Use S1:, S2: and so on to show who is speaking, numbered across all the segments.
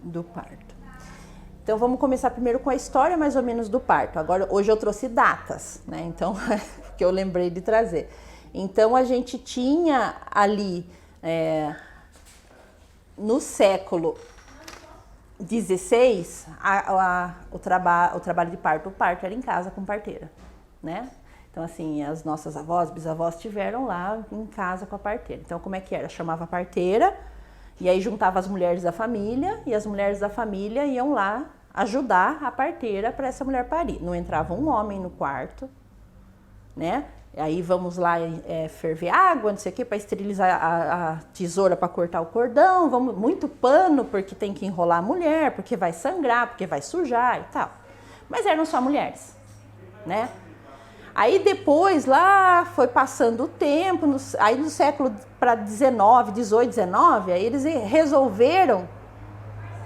S1: Do parto. Então vamos começar primeiro com a história mais ou menos do parto. Agora, hoje eu trouxe datas, né? Então, que eu lembrei de trazer. Então a gente tinha ali no século XVI o trabalho de parto. O parto era em casa com parteira, né? Então assim, as nossas avós, bisavós tiveram lá em casa com a parteira. Então como é que era? Chamava a parteira. E aí juntava as mulheres da família e as mulheres da família iam lá ajudar a parteira para essa mulher parir. Não entrava um homem no quarto, né? Aí vamos lá ferver água, não sei o que, para esterilizar a tesoura para cortar o cordão, muito pano porque tem que enrolar a mulher, porque vai sangrar, porque vai sujar e tal. Mas eram só mulheres, né? Aí depois lá foi passando o tempo, aí no século para 18, 19, aí eles resolveram,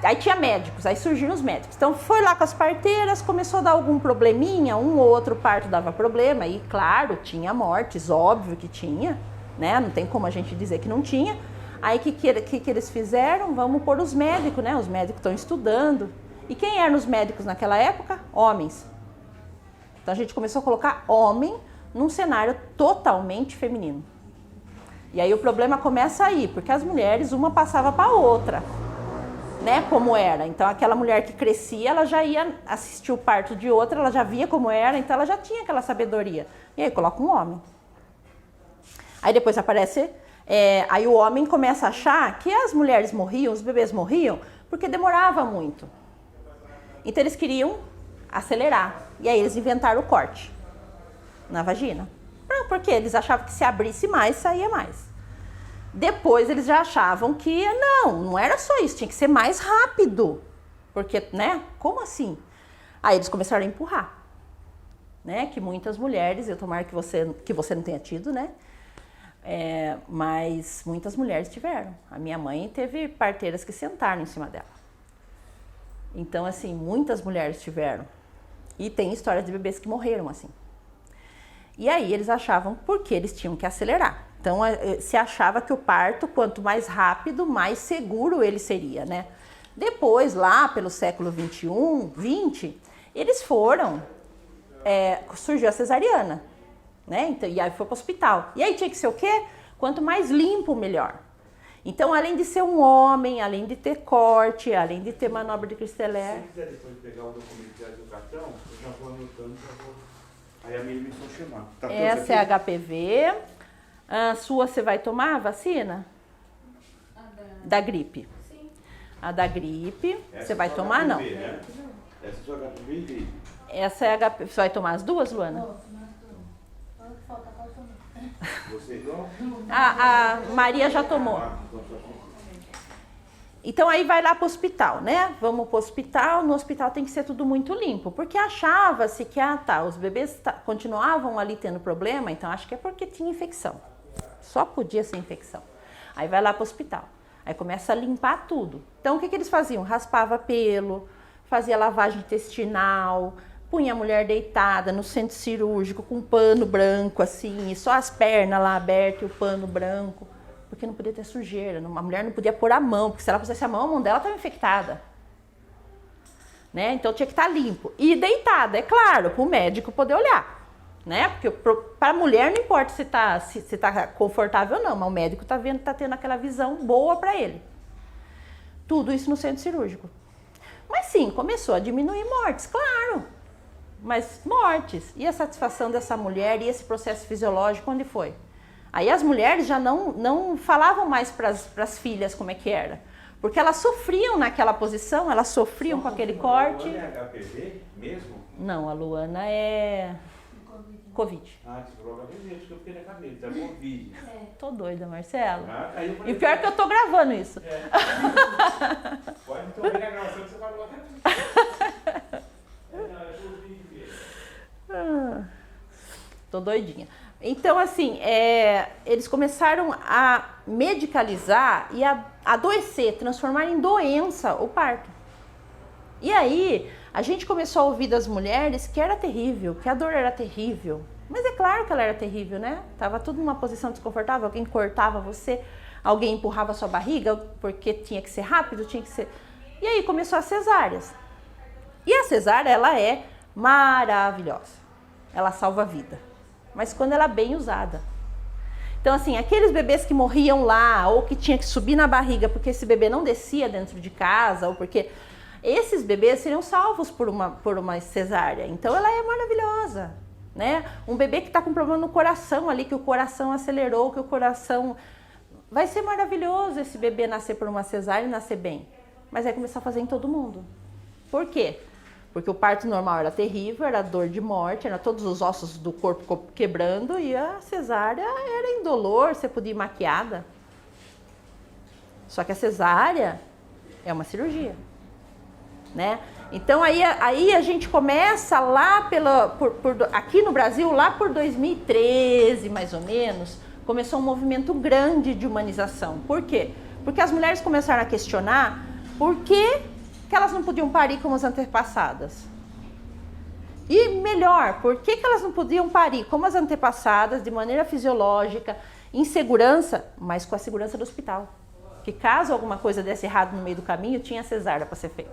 S1: aí tinha médicos, aí surgiram os médicos. Então foi lá com as parteiras, começou a dar algum probleminha, um ou outro parto dava problema, e claro, tinha mortes, óbvio que tinha, né? Não tem como a gente dizer que não tinha. Aí o que eles fizeram? Vamos pôr os médicos, né? Os médicos estão estudando. E quem eram os médicos naquela época? Homens. Então a gente começou a colocar homem num cenário totalmente feminino. E aí o problema começa aí, porque as mulheres, uma passava para a outra, né? Como era. Então aquela mulher que crescia, ela já ia assistir o parto de outra, ela já via como era, então ela já tinha aquela sabedoria. E aí coloca um homem. Aí depois aparece, aí o homem começa a achar que as mulheres morriam, os bebês morriam, porque demorava muito. Então eles queriam acelerar. E aí eles inventaram o corte na vagina. Não, porque eles achavam que se abrisse mais, saía mais. Depois eles já achavam que não era só isso, tinha que ser mais rápido. Porque, né? Como assim? Aí eles começaram a empurrar. Né? Que muitas mulheres, eu tomara que você não tenha tido, né? Mas muitas mulheres tiveram. A minha mãe teve parteiras que sentaram em cima dela. Então, assim, muitas mulheres tiveram. E tem histórias de bebês que morreram assim. E aí eles achavam porque eles tinham que acelerar. Então se achava que o parto, quanto mais rápido, mais seguro ele seria, né? Depois, lá pelo século XX, eles foram, surgiu a cesariana, né? Então, e aí foi para o hospital. E aí tinha que ser o quê? Quanto mais limpo, melhor. Então, além de ser um homem, além de ter corte, além de ter manobra de Christeler...
S2: Se quiser depois pegar o documento do cartão, eu já vou anotando, aí a minha missão chamar. Tá.
S1: Essa é a HPV. A sua você vai tomar a vacina? Da gripe.
S3: Sim.
S1: A da gripe,
S2: Essa
S1: você vai
S2: é
S1: tomar,
S2: HPV,
S1: não?
S2: Né? Essa é sua HPV e gripe.
S1: Essa é a HPV. Você vai tomar as duas, Luana?
S3: Falta qual tomar?
S2: Você igual?
S1: A Maria já tomou. Então aí vai lá para o hospital, né? Vamos para o hospital, no hospital tem que ser tudo muito limpo, porque achava-se que os bebês continuavam ali tendo problema, então acho que é porque tinha infecção. Só podia ser infecção. Aí vai lá para o hospital, aí começa a limpar tudo. Então o que eles faziam? Raspava pelo, fazia lavagem intestinal, punha a mulher deitada no centro cirúrgico com um pano branco assim, e só as pernas lá abertas e o pano branco. Porque não podia ter sujeira, uma mulher não podia pôr a mão, porque se ela pusesse a mão dela estava infectada. Né? Então tinha que estar limpo. E deitada, é claro, para o médico poder olhar. Né? Porque para a mulher não importa se tá confortável ou não, mas o médico está vendo, está tendo aquela visão boa para ele. Tudo isso no centro cirúrgico. Mas sim, começou a diminuir mortes, claro. Mas mortes. E a satisfação dessa mulher e esse processo fisiológico, onde foi? Aí as mulheres já não falavam mais para as filhas como é que era. Porque elas sofriam naquela posição, elas sofriam com aquele corte.
S2: A Luana é HPV mesmo?
S1: Não, a Luana é Covid.
S2: Ah, você falou HPV, acho que eu fiquei na cabeça, é Covid.
S1: Tô doida, Marcelo.
S2: Aí eu falei,
S1: E pior que eu tô gravando isso.
S2: Pode então ver a gravação que você falou HPV.
S1: Tô doidinha. Então, assim, eles começaram a medicalizar e a adoecer, transformar em doença o parto. E aí, a gente começou a ouvir das mulheres que era terrível, que a dor era terrível. Mas é claro que ela era terrível, né? Tava tudo numa posição desconfortável, alguém cortava você, alguém empurrava a sua barriga, porque tinha que ser rápido, tinha que ser... E aí começou as cesáreas. E a cesárea, ela é maravilhosa. Ela salva a vida. Mas quando ela é bem usada. Então, assim, aqueles bebês que morriam lá, ou que tinha que subir na barriga porque esse bebê não descia dentro de casa, ou porque... Esses bebês seriam salvos por uma cesárea. Então, ela é maravilhosa, né? Um bebê que está com problema no coração ali, que o coração acelerou, que o coração... Vai ser maravilhoso esse bebê nascer por uma cesárea e nascer bem. Mas vai começar a fazer em todo mundo. Por quê? Porque o parto normal era terrível, era dor de morte, era todos os ossos do corpo quebrando e a cesárea era indolor, você podia ir maquiada. Só que a cesárea é uma cirurgia, né? Então aí a gente começa lá aqui no Brasil, lá por 2013 mais ou menos, começou um movimento grande de humanização. Por quê? Porque as mulheres começaram a questionar por que elas não podiam parir como as antepassadas. E melhor, por que elas não podiam parir como as antepassadas, de maneira fisiológica, em segurança, mas com a segurança do hospital. Que caso alguma coisa desse errado no meio do caminho, tinha cesárea para ser feita.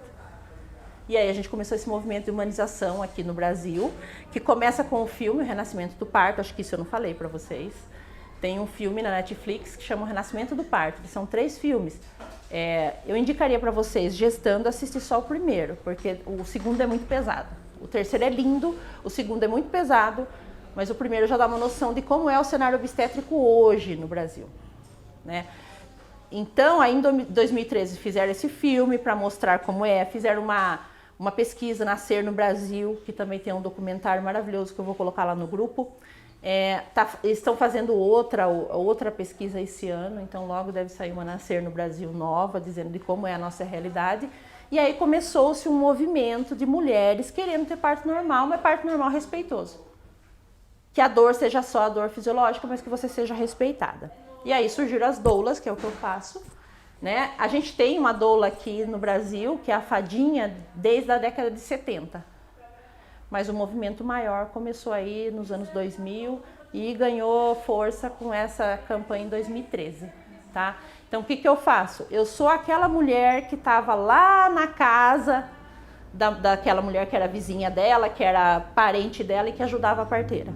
S1: E aí a gente começou esse movimento de humanização aqui no Brasil, que começa com o filme O Renascimento do Parto, acho que isso eu não falei para vocês. Tem um filme na Netflix que chama O Renascimento do Parto, que são 3 filmes. Eu indicaria para vocês, gestando, assistir só o primeiro, porque o segundo é muito pesado. O terceiro é lindo, o segundo é muito pesado, mas o primeiro já dá uma noção de como é o cenário obstétrico hoje no Brasil, né? Então, aí em 2013 fizeram esse filme para mostrar como fizeram uma pesquisa Nascer no Brasil, que também tem um documentário maravilhoso que eu vou colocar lá no grupo. Estão fazendo outra pesquisa esse ano, então logo deve sair uma Nascer no Brasil nova, dizendo de como é a nossa realidade. E aí começou-se um movimento de mulheres querendo ter parto normal, mas parto normal respeitoso. Que a dor seja só a dor fisiológica, mas que você seja respeitada. E aí surgiram as doulas, que é o que eu faço, né? A gente tem uma doula aqui no Brasil, que é a Fadinha, desde a década de 70. Mas o movimento maior começou aí nos anos 2000 e ganhou força com essa campanha em 2013, tá? Então, o que eu faço? Eu sou aquela mulher que estava lá na casa daquela mulher que era vizinha dela, que era parente dela e que ajudava a parteira.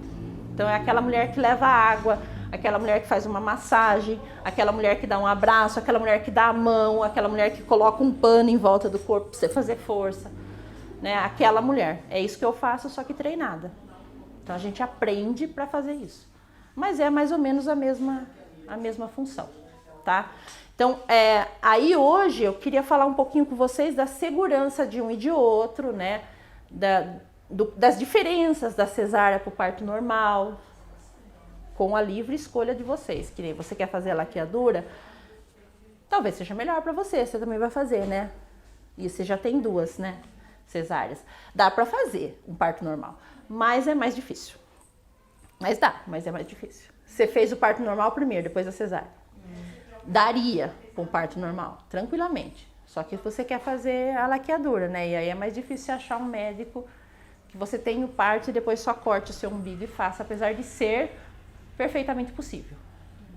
S1: Então, é aquela mulher que leva água, aquela mulher que faz uma massagem, aquela mulher que dá um abraço, aquela mulher que dá a mão, aquela mulher que coloca um pano em volta do corpo para você fazer força. Né, aquela mulher, é isso que eu faço, só que treinada. Então a gente aprende para fazer isso, mas é mais ou menos a mesma função, tá? Então aí hoje eu queria falar um pouquinho com vocês da segurança de um e de outro, né? Das diferenças da cesárea para o parto normal, com a livre escolha de vocês. Que nem você quer fazer a laqueadura, talvez seja melhor para você também vai fazer, né? E você já tem 2, né? Cesáreas. Dá para fazer um parto normal, mas é mais difícil. Mas é mais difícil. Você fez o parto normal primeiro, depois a cesárea. Daria para um parto normal, tranquilamente. Só que você quer fazer a laqueadura, né? E aí é mais difícil você achar um médico que você tenha o parto e depois só corte o seu umbigo e faça, apesar de ser perfeitamente possível.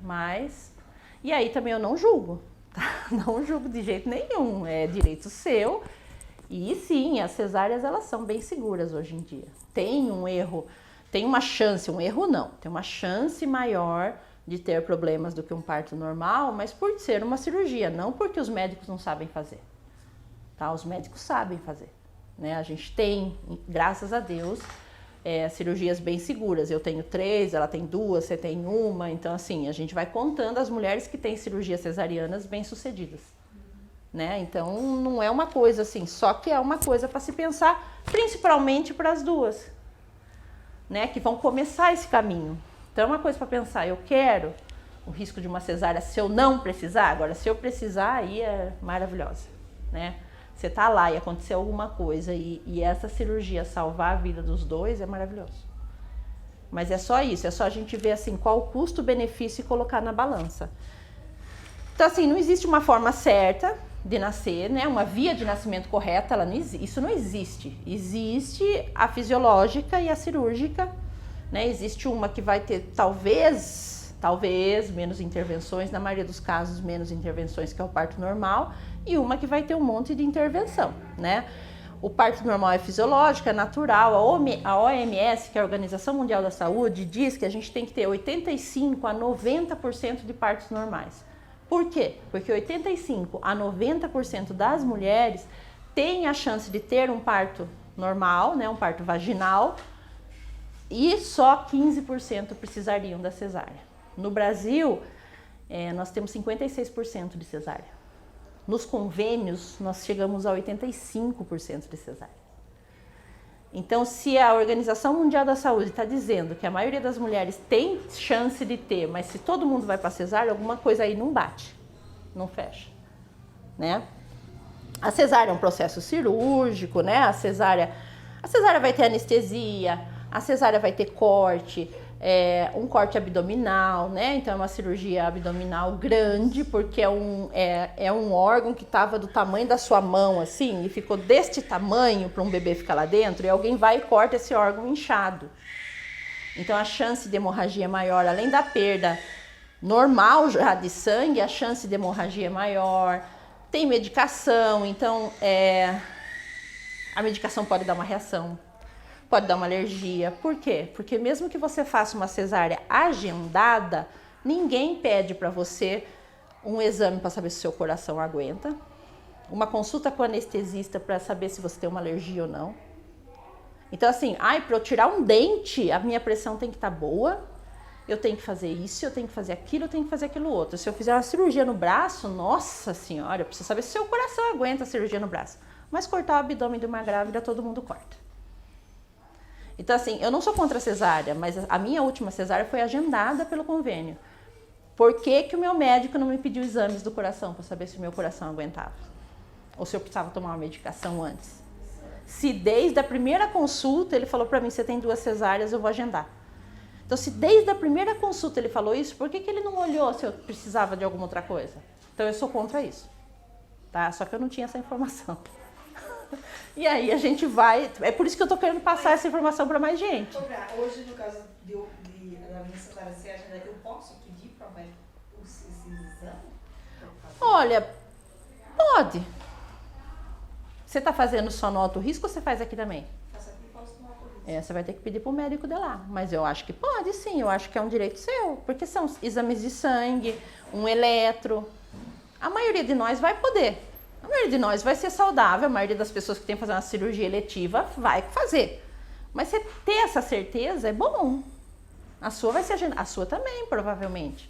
S1: Mas, e aí também eu não julgo, tá? Não julgo de jeito nenhum, é direito seu. E sim, as cesáreas elas são bem seguras hoje em dia. Tem um erro, tem uma chance, um erro não, tem uma chance maior de ter problemas do que um parto normal, mas por ser uma cirurgia, não porque os médicos não sabem fazer. Tá? Os médicos sabem fazer, né? A gente tem, graças a Deus, cirurgias bem seguras. Eu tenho 3, ela tem 2, você tem 1, então assim, a gente vai contando as mulheres que têm cirurgias cesarianas bem sucedidas. Né? Então não é uma coisa assim, só que é uma coisa para se pensar, principalmente para as 2, né? Que vão começar esse caminho. Então é uma coisa para pensar, eu quero o risco de uma cesárea se eu não precisar, agora se eu precisar, aí é maravilhosa, né? Você tá lá e aconteceu alguma coisa e essa cirurgia salvar a vida dos 2 é maravilhoso. Mas é só isso, é só a gente ver assim qual o custo-benefício e colocar na balança. Então assim, não existe uma forma certa de nascer, né? Uma via de nascimento correta, isso não existe. Existe a fisiológica e a cirúrgica, né? Existe uma que vai ter, talvez talvez, menos intervenções, na maioria dos casos, menos intervenções, que é o parto normal, e uma que vai ter um monte de intervenção, né? O parto normal é fisiológico, é natural. A OMS, que é a Organização Mundial da Saúde, diz que a gente tem que ter 85 a 90% de partos normais. Por quê? Porque 85 a 90% das mulheres têm a chance de ter um parto normal, né, um parto vaginal, e só 15% precisariam da cesárea. No Brasil, nós temos 56% de cesárea. Nos convênios, nós chegamos a 85% de cesárea. Então, se a Organização Mundial da Saúde está dizendo que a maioria das mulheres tem chance de ter, mas se todo mundo vai para cesárea, alguma coisa aí não bate, não fecha, né? A cesárea é um processo cirúrgico, né? A cesárea vai ter anestesia, a cesárea vai ter corte, um corte abdominal, né? Então é uma cirurgia abdominal grande, porque é um órgão que estava do tamanho da sua mão, assim, e ficou deste tamanho para um bebê ficar lá dentro, e alguém vai e corta esse órgão inchado. Então a chance de hemorragia é maior, além da perda normal já de sangue, a chance de hemorragia é maior. Tem medicação, então a medicação pode dar uma reação. Pode dar uma alergia. Por quê? Porque mesmo que você faça uma cesárea agendada, ninguém pede para você um exame para saber se o seu coração aguenta, uma consulta com o anestesista para saber se você tem uma alergia ou não. Então assim, para eu tirar um dente, a minha pressão tem que estar boa, eu tenho que fazer isso, eu tenho que fazer aquilo, eu tenho que fazer aquilo outro. Se eu fizer uma cirurgia no braço, nossa senhora, eu preciso saber se o seu coração aguenta a cirurgia no braço. Mas cortar o abdômen de uma grávida, todo mundo corta. Então, assim, eu não sou contra a cesárea, mas a minha última cesárea foi agendada pelo convênio. Por que o meu médico não me pediu exames do coração para saber se o meu coração aguentava? Ou se eu precisava tomar uma medicação antes? Se desde a primeira consulta ele falou para mim, você tem 2 cesáreas, eu vou agendar. Então, se desde a primeira consulta ele falou isso, por que ele não olhou se eu precisava de alguma outra coisa? Então, eu sou contra isso, tá? Só que eu não tinha essa informação. E aí a gente vai... É por isso que eu tô querendo passar essa informação para mais gente.
S4: Hoje, no caso da minha cesárea, você acha que eu posso pedir para esse exame?
S1: Olha, pode. Você tá fazendo só no alto risco ou você faz aqui também?
S4: Faço aqui e posso tomar por isso.
S1: Você vai ter que pedir pro médico de lá. Mas eu acho que pode sim, eu acho que é um direito seu. Porque são exames de sangue, um eletro. A maioria de nós vai poder. A maioria de nós vai ser saudável, a maioria das pessoas que tem que fazer uma cirurgia eletiva vai fazer. Mas você ter essa certeza é bom. A sua vai ser agendada. A sua também, provavelmente.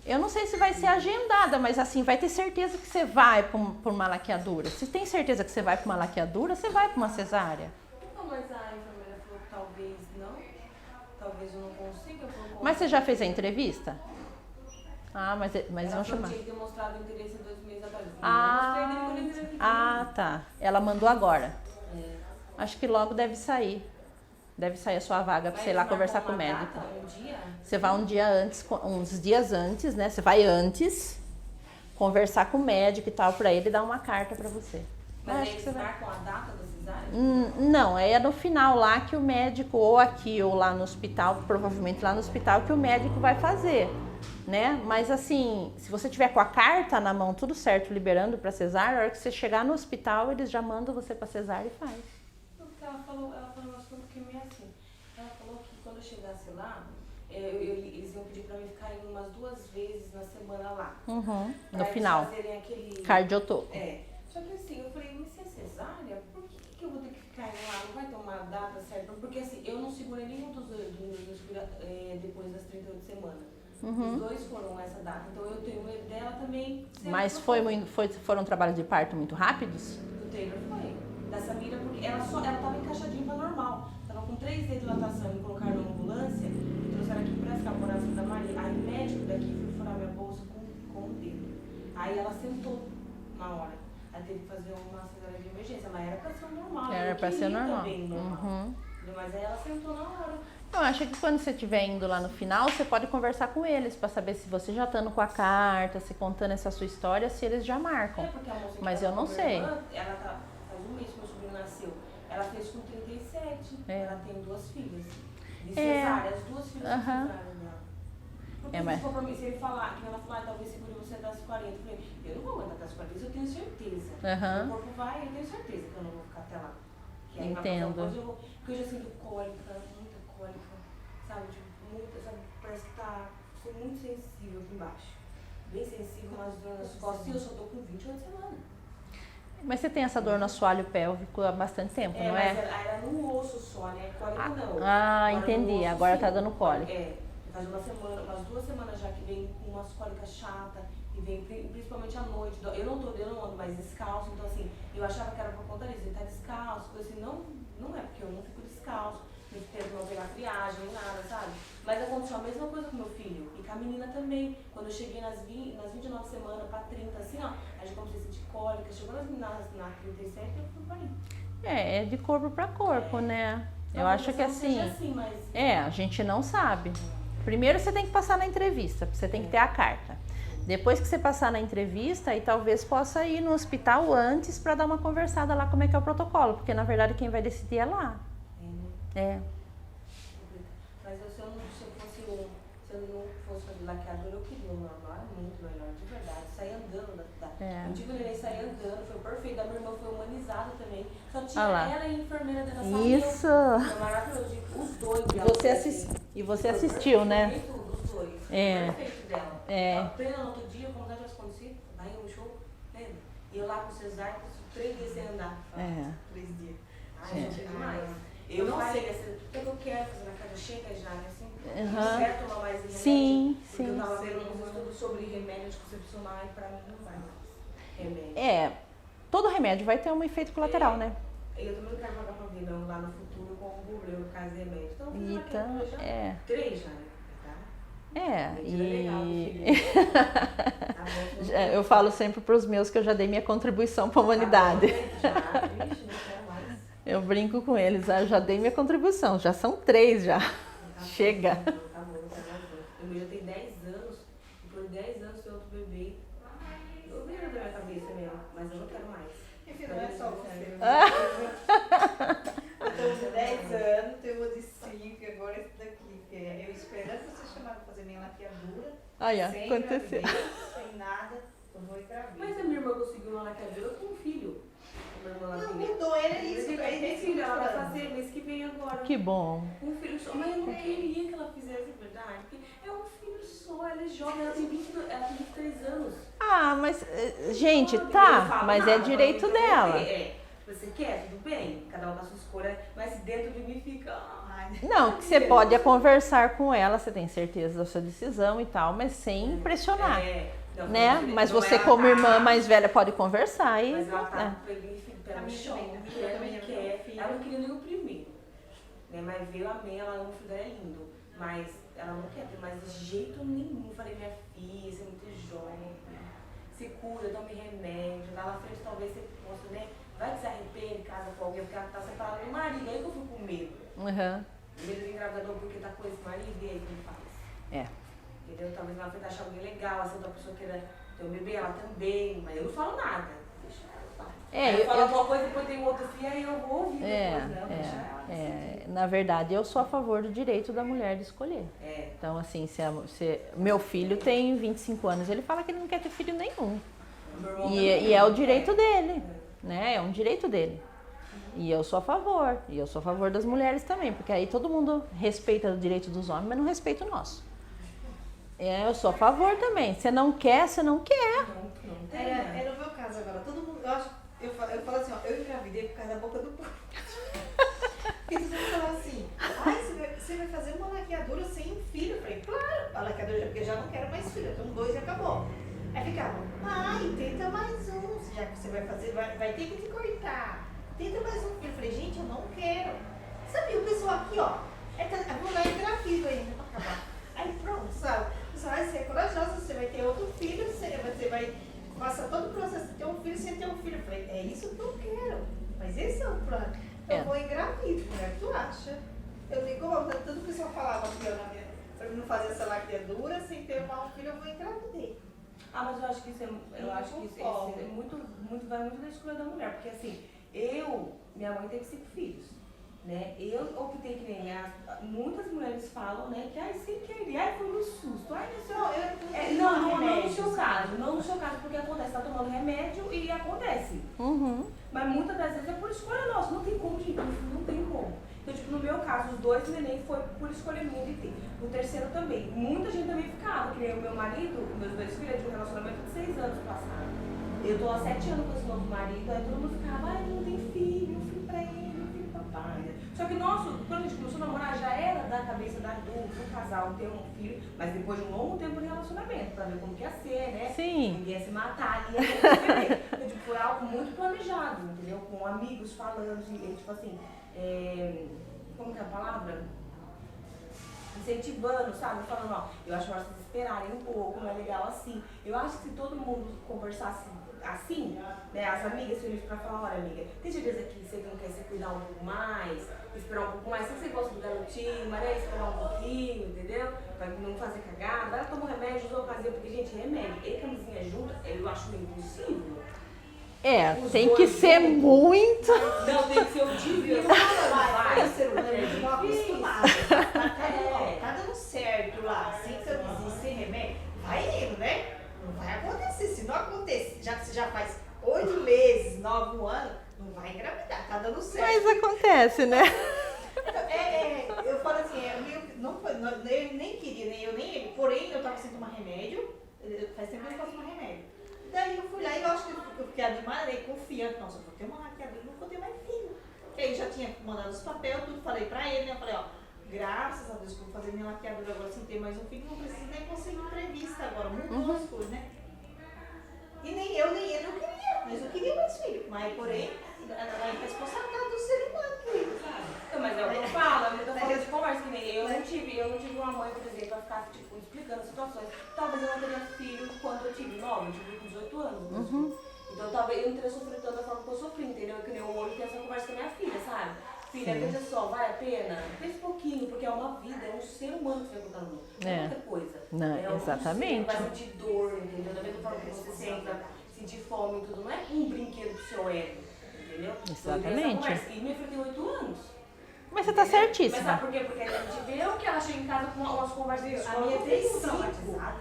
S1: Eu não sei se vai ser agendada, mas assim, vai ter certeza que você vai para uma laqueadura. Se tem certeza que você vai para uma laqueadura, você vai para uma cesárea.
S4: Não, mas a enfermeira falou que talvez não. Talvez eu não consiga.
S1: Mas você já fez a entrevista? Mas vão chamar.
S4: Ela tinha demonstrado interesse em 2 meses atrás.
S1: Tá. Ela mandou agora. Acho que logo deve sair. Deve sair a sua vaga para você ir lá conversar com o médico. Você vai uns dias antes, né? Você vai antes conversar com o médico e tal, para ele dar uma carta para você.
S4: Mas eles marcam a data da cesárea?
S1: Não, é no final lá que o médico, ou aqui ou lá no hospital, provavelmente lá no hospital, que o médico vai fazer, né? Mas assim, se você tiver com a carta na mão, tudo certo, liberando para cesárea, a hora que você chegar no hospital, eles já mandam você para cesárea e faz.
S4: Porque ela falou um assunto que é meio assim. Ela falou que quando eu chegasse lá, eles iam pedir pra mim ficar indo umas 2 vezes na semana lá.
S1: No final.
S4: Fazerem aquele...
S1: Cardiotoco.
S4: Só que assim, eu falei, mas se é cesárea, por que eu vou ter que ficar indo lá? Não vai ter uma data certa? Porque assim, eu não segurei nenhum dos dois depois das 38 semanas. Os 2 foram essa data. Então eu tenho medo dela também.
S1: Mas foram trabalhos de parto muito rápidos?
S4: O Taylor foi. Da Samira, porque ela tava encaixadinha pra normal. Tava com 3 dias de dilatação, me colocaram na ambulância, trouxeram aqui pra essa coração da Maria. Aí o médico daqui foi furar minha bolsa com o dedo. Aí ela sentou na hora. Aí teve que fazer uma cesárea de emergência, mas era pra ser normal.
S1: Era pra ser normal.
S4: Também, normal. Mas aí ela sentou na hora.
S1: Eu acho que quando você estiver indo lá no final, você pode conversar com eles para saber se você já estando com a carta, se contando essa sua história, se eles já marcam.
S4: Porque a moça que
S1: mas eu não sei.
S4: Ela faz um mês que meu sobrinho nasceu. Ela fez com 37. Ela tem 2 filhas. De cesárea, as 2 filhas de cesárea dela. Porque
S1: É, mas-
S4: se for pra mim, se ele falar, que ela falar, talvez segure você até as 40, eu falei, eu não vou aguentar até as 40, isso eu tenho certeza.
S1: Aham.
S4: O corpo vai, eu tenho certeza que eu não vou ficar até lá. Que aí vai
S1: Entendo.
S4: passar uma coisa, porque eu já sinto cólica, muita cólica, sabe? Tipo, muita, sabe? Parece que sou muito sensível aqui embaixo. Bem sensível, umas dor nas costas, e eu só tô com 28 semanas.
S1: Mas você tem essa dor no assoalho pélvico há bastante tempo, não
S4: mas
S1: é?
S4: era no osso só, né? Cólica não.
S1: Ah,
S4: Agora no
S1: entendi.
S4: osso,
S1: Agora
S4: sim.
S1: tá dando cólica.
S4: É, faz umas 2 semanas já que vem com umas cólicas chatas e vem principalmente à noite. Eu não ando mais descalço, então assim, eu achava que era por conta disso, ele tá descalço, coisa assim, não é porque eu não fico descalço, não tento não pegar friagem, nem nada, sabe? Mas aconteceu a mesma coisa com meu filho e com a menina também. Quando eu cheguei nas 29 semanas pra 30, assim, ó, a gente comecei a sentir cólica, chegou na 37 eu fui parir.
S1: É de corpo para corpo, né? Eu
S4: Talvez
S1: acho que
S4: não seja
S1: assim,
S4: mas...
S1: a gente não sabe. Primeiro você tem que passar na entrevista, você tem que ter a carta. Depois que você passar na entrevista, aí talvez possa ir no hospital antes para dar uma conversada lá como é que é o protocolo, porque na verdade quem vai decidir é lá. É.
S4: Mas se eu não fosse fazer laqueadura, eu queria um normal, muito melhor, de verdade. Sair andando Eu tive o neném sair andando, foi perfeito. A minha irmã foi humanizada também. Só tinha ela e a enfermeira dentro da sala.
S1: Isso!
S4: Foi maravilhoso, os dois.
S1: E você assistiu, né?
S4: Os dois.
S1: É.
S4: Perfeito dela.
S1: É.
S4: Plena no outro dia, como já tivesse acontecido, vai no show, lembra? E eu lá com o Cesar, 3 dias sem andar. 3 dias. Ai, gente, é demais. Eu não sei, o que eu quero fazer na casa chega já, né? Assim, certo, tomar mais remédio.
S1: Sim.
S4: Porque eu tava vendo uns estudos sobre remédio anticoncepcional e pra mim não vai mais. Remédio.
S1: Todo remédio vai ter um efeito colateral, né?
S4: Eu também não quero jogar pra ver não, lá no futuro com o problema por causa de remédio. Então, eu já 3 já, né?
S1: Eu falo sempre para os meus que eu já dei minha contribuição para a humanidade. Eu brinco com eles, eu já dei minha contribuição, já são 3 já. Chega.
S4: Tá bom. Eu já tenho 10 anos, e por 10 anos tem outro bebê. Eu vejo da minha cabeça mesmo, mas eu não quero mais.
S3: Enfim, não é só você. Eu tenho de 10 anos, tenho uma de 5, agora esse daqui, que é eu esperando você chamar para fazer minha laqueadura. Sem
S1: aconteceu.
S3: gravidez, sem nada, eu vou engravidar.
S4: Mas a minha irmã conseguiu uma laqueadura com um filho.
S3: Não mudou, ele é isso.
S4: Tem filho, ela vai fazer mês que vem agora.
S1: Que bom.
S4: Um filho só, mas eu não queria que ela fizesse, é verdade. Porque é um filho só, ela é jovem, ela tem 23 anos.
S1: Mas, gente, tá, mas é direito dela.
S4: Você quer, tudo bem, cada um com a sua escolha, mas dentro de mim fica...
S1: Não, que você pode conversar com ela, você tem certeza da sua decisão e tal, mas sem pressionar, né? Mas você como irmã mais velha pode conversar e...
S4: Mas ela tá pelo chão, ela não queria nem o primeiro, né? Mas veio a mãe, ela ama o filho dela, é lindo, mas ela não quer ter mais de jeito nenhum. Eu falei, minha filha, você é muito jovem, se cura, tome remédio, lá na frente talvez você possa, né? Vai que se arrepende, casa com alguém, porque ela tá separada do marido, aí que eu fico com medo. Medo de engravidador porque tá com esse marido, e aí o que ele faz? Entendeu? Talvez lá na frente achar alguém legal, assim, outra pessoa queira ter um bebê, ela também, mas eu não falo nada. Deixa ela falar. Eu falo alguma coisa, depois tem outro filho, aí eu vou ouvir depois, não, deixa ela assim.
S1: Na verdade, eu sou a favor do direito da mulher de escolher. Então, assim, meu filho tem 25 anos, ele fala que ele não quer ter filho nenhum. E é o direito dele, né? É um direito dele. E eu sou a favor. E eu sou a favor das mulheres também, porque aí todo mundo respeita o direito dos homens, mas não respeita o nosso. Eu sou a favor também. Você não quer, você não quer.
S3: É no meu caso agora, todo mundo, eu falo assim, ó, eu engravidei por causa da boca do povo. Porque todo mundo fala assim, você vai fazer uma laqueadura sem um filho? Eu falei, claro, a laqueadura, porque eu já não quero mais filho, eu tenho 2 e acabou. Aí ficava, tenta mais um, já que você vai fazer, vai ter que te cortar. Tenta mais um filho. Eu falei, gente, eu não quero. Sabe, o pessoal aqui, ó, a mulher engravida ainda pra acabar. Aí pronto, sabe? Você vai ser corajosa, você vai ter outro filho, você vai passar todo o processo de ter um filho sem ter um filho. Eu falei, é isso que eu quero. Mas esse é o plano. Eu vou engravido, mulher, tu acha? Eu digo, tanto o pessoal falava aqui, ó, pra mim não fazer essa laqueadura sem ter um filho, eu vou engravidar.
S4: Mas eu acho que isso vai muito da escolha da mulher, porque assim, minha mãe teve 5 filhos. né? Eu optei que nem muitas mulheres falam, né, que ai, sem querer, ai, foi no susto, ai, no seu... Não no seu caso, porque acontece, tá tomando remédio e acontece. Mas muitas das vezes é por escolha nossa, não tem como, gente, não tem como. Então, tipo, no meu caso, os 2 neném foi por escolha minha de ter. O terceiro também. Muita gente também ficava, que nem o meu marido, meus 2 filhos, de um relacionamento de 6 anos passado. Eu tô há 7 anos com esse novo marido, aí todo mundo ficava, ai, não tem filho, um filho pra ele, um filho pra papai. Só que nosso, quando a gente começou a namorar, já era da cabeça do casal ter um filho, mas depois de um longo tempo de relacionamento, pra ver como que ia ser, né?
S1: Sim.
S4: Ninguém ia se matar, ninguém ia ter. Então, tipo, foi algo muito planejado, entendeu? Com amigos falando, e, tipo assim, como que é a palavra? Incentivando, sabe? Falando, ó, eu acho que vocês esperarem um pouco, não é legal assim. Eu acho que se todo mundo conversasse assim, né, as amigas se unissem pra falar, olha amiga, tem certeza que você não quer se cuidar um pouco mais, esperar um pouco mais, se você gosta do garotinho, mas é esperar um pouquinho, entendeu? Pra não fazer cagada, ela toma remédio, usa ocasião, porque gente, remédio e camisinha junto, eu acho meio impossível.
S1: Tem que ser muito.
S4: Não, tem que ser o divino.
S3: Vai, ser humano mal acostumado. Tá dando certo lá, sem camisinha, sem remédio, vai indo, né? Não vai acontecer. Se não acontecer, já que você já faz 8 meses, 9 anos, não vai engravidar, tá dando certo.
S1: Mas acontece, né?
S3: Eu falo assim, eu nem queria, nem eu, nem ele, porém eu tava sem tomar remédio, faz tempo que eu posso tomar remédio. Daí eu fui lá e eu acho que eu fiquei animada, confiante, nossa, eu vou ter uma laqueadura, não vou ter mais filho. Porque aí já tinha mandado os papéis, tudo, falei pra ele, né? Eu falei, ó, graças a Deus que eu vou fazer minha laqueadura agora sem ter mais um filho, não preciso nem conseguir entrevista agora, mudou as coisas, né? E nem eu, nem ele eu queria, mas eu queria mais filho. Mas porém, a responsabilidade do ser humano, querido, sabe?
S4: Não, mas é o que eu falo, eu tô falando de conversa, que nem eu não tive uma mãe, por exemplo, pra ficar tipo, explicando situações. Talvez eu não teria filho quando eu tive 9, eu tive com 18 anos. Então talvez eu não teria sofrido tanto da forma que eu sofri, entendeu? Que nem eu hoje tenho essa conversa com a minha filha, sabe? Filha, veja só, vale a pena? Pense um pouquinho, porque é uma vida, é um ser humano que você vai botar no mundo. Não é qualquer coisa.
S1: Não, exatamente.
S4: Você vai sentir dor, entendeu? Da mesma forma que você senta, sentir fome e tudo, não é um brinquedo pro seu ego, entendeu?
S1: Exatamente.
S4: E minha filha tem 8 anos.
S1: Mas você tá certíssima.
S4: Mas sabe por quê? Porque a gente viu que ela chega em casa com umas conversas.
S3: A minha tem 5.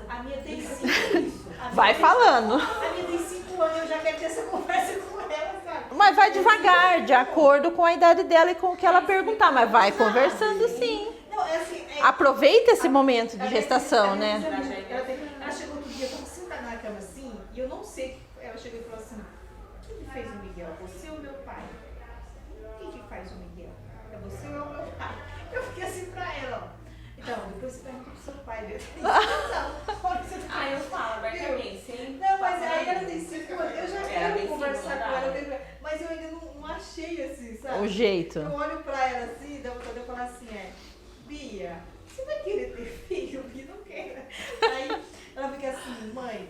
S3: A minha tem 5.
S1: Vai falando.
S3: A minha tem 5 anos, eu já quero ter essa conversa com ela, sabe?
S1: Mas vai devagar, de acordo com a idade dela e com o que ela perguntar. Mas vai conversando sim.
S3: Não, é assim,
S1: Aproveita esse momento de gestação, né?
S3: Ela chegou outro dia, eu tava sentada na cama assim, e eu não sei. Ela chegou e falou assim: quem que fez o Miguel? Você ou meu pai? Quem que faz o Miguel? É você ou é o meu pai? Eu fiquei assim pra ela, ó. Então, depois você pergunta pro seu pai, né?
S4: Eu falo abertamente, sim.
S3: Não, mas aí ela tem 5 anos. Eu já quero conversar com ela, mas eu ainda não achei assim, sabe?
S1: O jeito.
S3: Eu olho pra ela assim, dá vontade de eu falar assim, Bia, você vai querer ter filho? Bia não quer. Aí ela fica assim, mãe,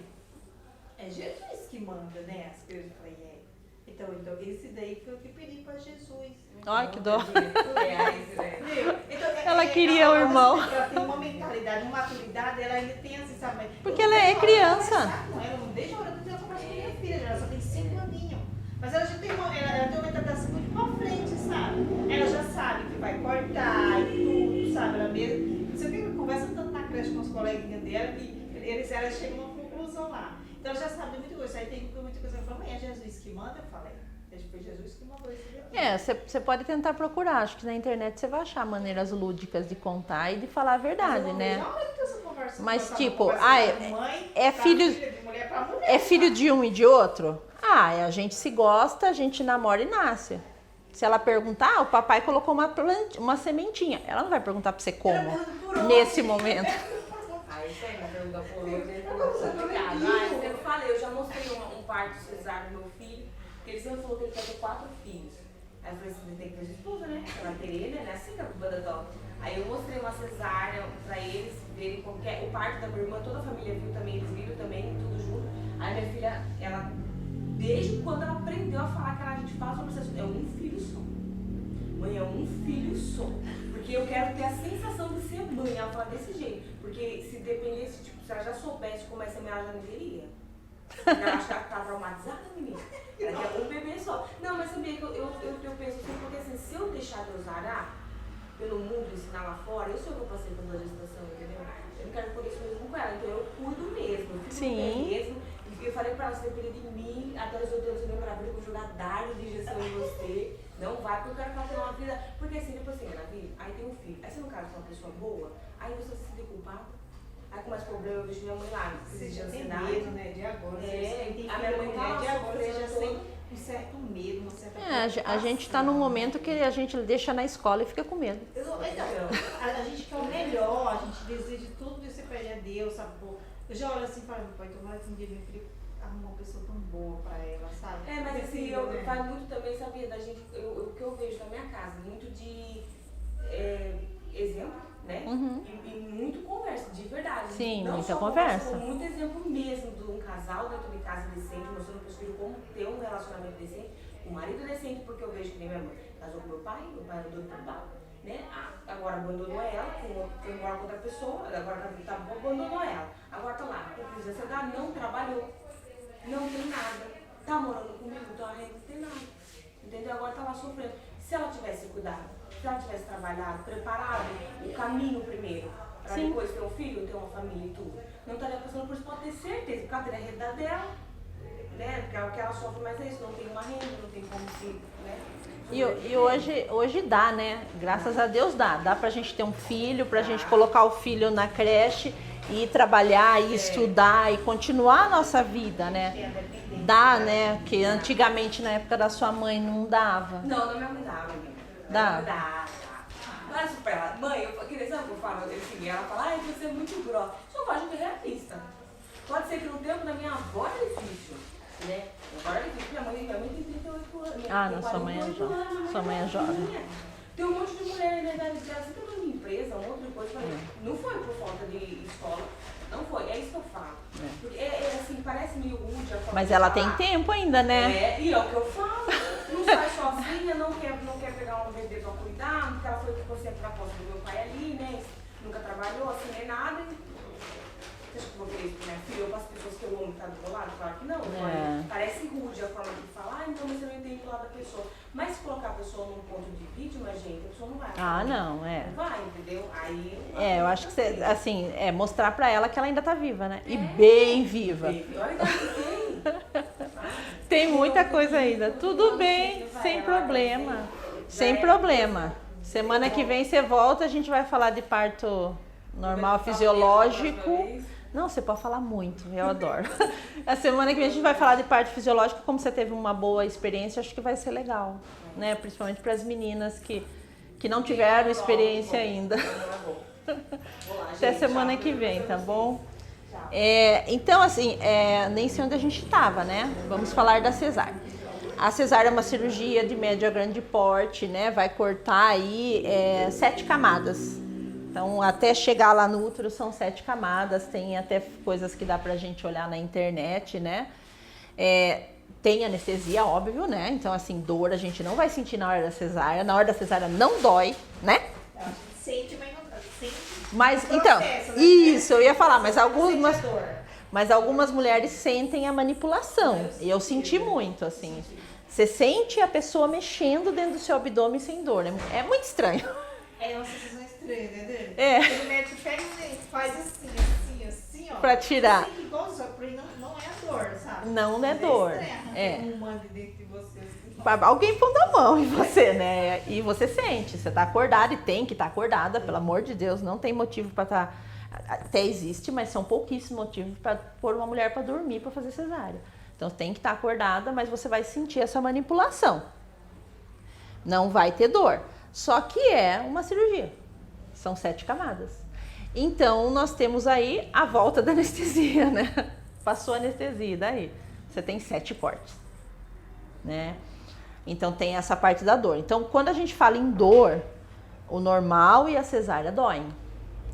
S3: é Jesus que manda, né? As coisas. Eu falei, Então, esse daí foi o que pedi pra Jesus.
S1: Ai, que dó.
S3: Então,
S1: Ela queria o irmão.
S3: Ela tem uma mentalidade, uma maturidade, ela ainda tem assim, sabe?
S1: Porque ela é criança.
S3: Ela não deixa a hora de ter uma conversa com minha filha, ela só tem 5 aninhos. Mas ela já tem uma mentalidade muito pra frente, sabe? Ela já sabe que vai cortar e tudo, sabe? Ela mesmo. Você fica conversando tanto na creche com os coleguinhas dela que ela chega a uma conclusão lá. Então ela já sabe muita coisa. Aí tem muita coisa que ela fala, é Jesus que manda? Eu falei. Foi Jesus que mandou esse daqui.
S1: Você pode tentar procurar. Acho que na internet você vai achar maneiras lúdicas de contar e de falar a verdade, né? Mas tipo, é filho de um e de outro? A gente se gosta, a gente namora e nasce. Se ela perguntar, o papai colocou uma sementinha. Ela não vai perguntar pra você como, nesse momento.
S4: Isso aí, uma pergunta por outra, é complicado. Eu falei, eu já mostrei um parto cesáreo do meu filho, porque ele sempre falou que ele quer ter 4 filhos. Aí eu falei assim, tem que ter esposa, né? Ela ter ele, né? Assim que a banda toca. Aí eu mostrei uma cesárea pra eles verem como que é. O parto da minha irmã, toda a família viu também, eles viram também, tudo junto. Aí minha filha, ela, desde quando ela aprendeu a falar que a gente faz sobre esse assunto, é um filho só. Mãe, é um filho só. Porque eu quero ter a sensação de ser mãe, ela fala desse jeito. Porque se dependesse, tipo, se ela já soubesse como é ser mãe, ela já não teria. Ela acha que ela tá traumatizada, menina. Ela quer um bebê só. só. Não, mas sabia que eu penso assim, porque assim, se eu deixar Deus arar pelo mundo, ensinar lá fora, eu sei o que eu passei pela gestação, entendeu? Eu não quero poder isso mesmo com ela, então eu cuido mesmo, eu fico bem mesmo. E eu falei pra ela, você depende de mim, até os outros anos pra vida, eu vou jogar dardo de injeção em você. Não vai, porque eu quero que ela tenha uma vida. Porque assim, depois você engravida, aí tem um filho. Aí você não casa com uma pessoa boa, aí você se sente culpado. Aí começa problema, eu vejo minha mãe lá,
S3: Você
S4: de
S3: já tem
S4: ansiedade.
S3: medo, né, de agora.
S4: A minha mãe tá
S3: de agora, você já
S4: sofrendo.
S3: tem um certo medo, uma certa
S1: A gente tá num momento que a gente deixa na escola e fica com medo.
S3: Então, a gente quer o melhor, a gente deseja tudo isso, você pede a Deus, sabe? Pô, eu já olho assim e falo, pai, tomara que um dia meu filho arruma uma pessoa tão boa pra ela, sabe?
S4: Mas assim,
S3: filho, né?
S4: vai muito também, sabia, da gente, o que eu vejo na minha casa, muito de exemplo, né? E muito conversa, de verdade.
S1: Sim,
S4: não
S1: muita
S4: só
S1: conversa.
S4: Muito exemplo mesmo de um casal dentro de casa decente, mostrando para os filhos como ter um relacionamento decente, um marido decente, porque eu vejo que nem minha mãe casou com meu pai andou por bar, né? Agora abandonou ela, foi embora com outra pessoa, agora abandonou ela. Agora tá lá, com crise de ansiedade, não trabalhou, não tem nada, tá morando comigo, então a renda não tem nada, entendeu? Agora tá lá sofrendo. Se ela tivesse cuidado, se ela tivesse trabalhado, preparado o caminho primeiro, para depois ter um filho, ter uma família e tudo, não estaria passando por isso, pode ter certeza, porque ela teria a renda dela, né? Porque o que ela sofre mais é isso, não tem uma renda, não tem como se, né?
S1: E hoje dá, né? Graças a Deus dá. Dá pra gente ter um filho, pra gente colocar o filho na creche e ir trabalhar, e estudar e continuar a nossa vida, né? Dá, né? Que antigamente, na época da sua mãe, não dava.
S4: Não, não me ajudava, amiga.
S1: Dá.
S4: Dá. Mas pra ela, mãe, eu queria saber o que eu falo assim, ela fala, ai, você é muito grossa. Isso eu gosto de realista. Pode ser que no tempo da minha avó era difícil, né? Agora é difícil, minha mãe tem 38 anos.
S1: Não, sua mãe é jovem. Sua mãe é jovem.
S4: Tem um monte de mulher, né, você tá numa empresa, um monte de coisa, não foi por falta de escola, não foi, é isso que eu falo. Porque assim, parece meio rude.
S1: Mas ela tem tempo ainda, né?
S4: E é o que eu falo, não sai sozinha, não quer pegar um bebê pra cuidar, porque ela foi sempre na posse do meu pai ali, né, nunca trabalhou, assim, nem nada. Você acha que eu vou querer isso pra minha filha ou para as pessoas que eu amo que tá do meu lado? Claro que não. Parece rude a forma de falar, então você não entende do lado da pessoa. Mas se colocar a pessoa num ponto de vítima, gente, a pessoa não vai.
S1: Não,
S4: Não vai, entendeu? Aí.
S1: Eu acho que você, assim, mostrar pra ela que ela ainda tá viva, né? E bem viva.
S4: Olha que
S1: Tem muita coisa ainda. Tudo bem, sem problema. Sem problema. Semana que vem você volta, a gente vai falar de parto normal, fisiológico. Não, você pode falar muito, eu adoro. A semana que vem a gente vai falar de parto fisiológico, como você teve uma boa experiência, acho que vai ser legal, né? Principalmente para as meninas que não tiveram experiência ainda. Até semana que vem, tá bom? Então, assim, nem sei onde a gente estava, né? Vamos falar da cesárea. A cesárea é uma cirurgia de médio a grande porte, né? Vai cortar aí 7 camadas. Então, até chegar lá no útero são 7 camadas, tem até coisas que dá pra gente olhar na internet, né? Tem anestesia, óbvio, né? Então, assim, dor a gente não vai sentir na hora da cesárea. Na hora da cesárea não dói, né?
S3: A gente sente, mas não sente.
S1: Mas,
S3: processo,
S1: então,
S3: né?
S1: isso, eu ia falar, mas
S3: Mas
S1: algumas mulheres sentem a manipulação. E eu senti muito, assim. Você sente a pessoa mexendo dentro do seu abdômen sem dor. É muito estranho.
S3: É uma sensação estranha, né?
S1: É.
S3: O médico pega e faz assim, ó.
S1: Pra tirar.
S3: Você igual só, porque não é a dor, sabe?
S1: Não é dor.
S3: Um humano dentro de você.
S1: Alguém pondo a mão em você, né? E você sente, você tá acordada e tem que estar acordada, pelo amor de Deus, não tem motivo pra estar. Até existe, mas são pouquíssimos motivos pra pôr uma mulher pra dormir, pra fazer cesárea. Então tem que estar acordada, mas você vai sentir essa manipulação. Não vai ter dor. Só que é uma cirurgia. São 7 camadas. Então nós temos aí a volta da anestesia, né? Passou a anestesia, daí você tem 7 cortes, né? Então tem essa parte da dor. Então quando a gente fala em dor, o normal e a cesárea doem.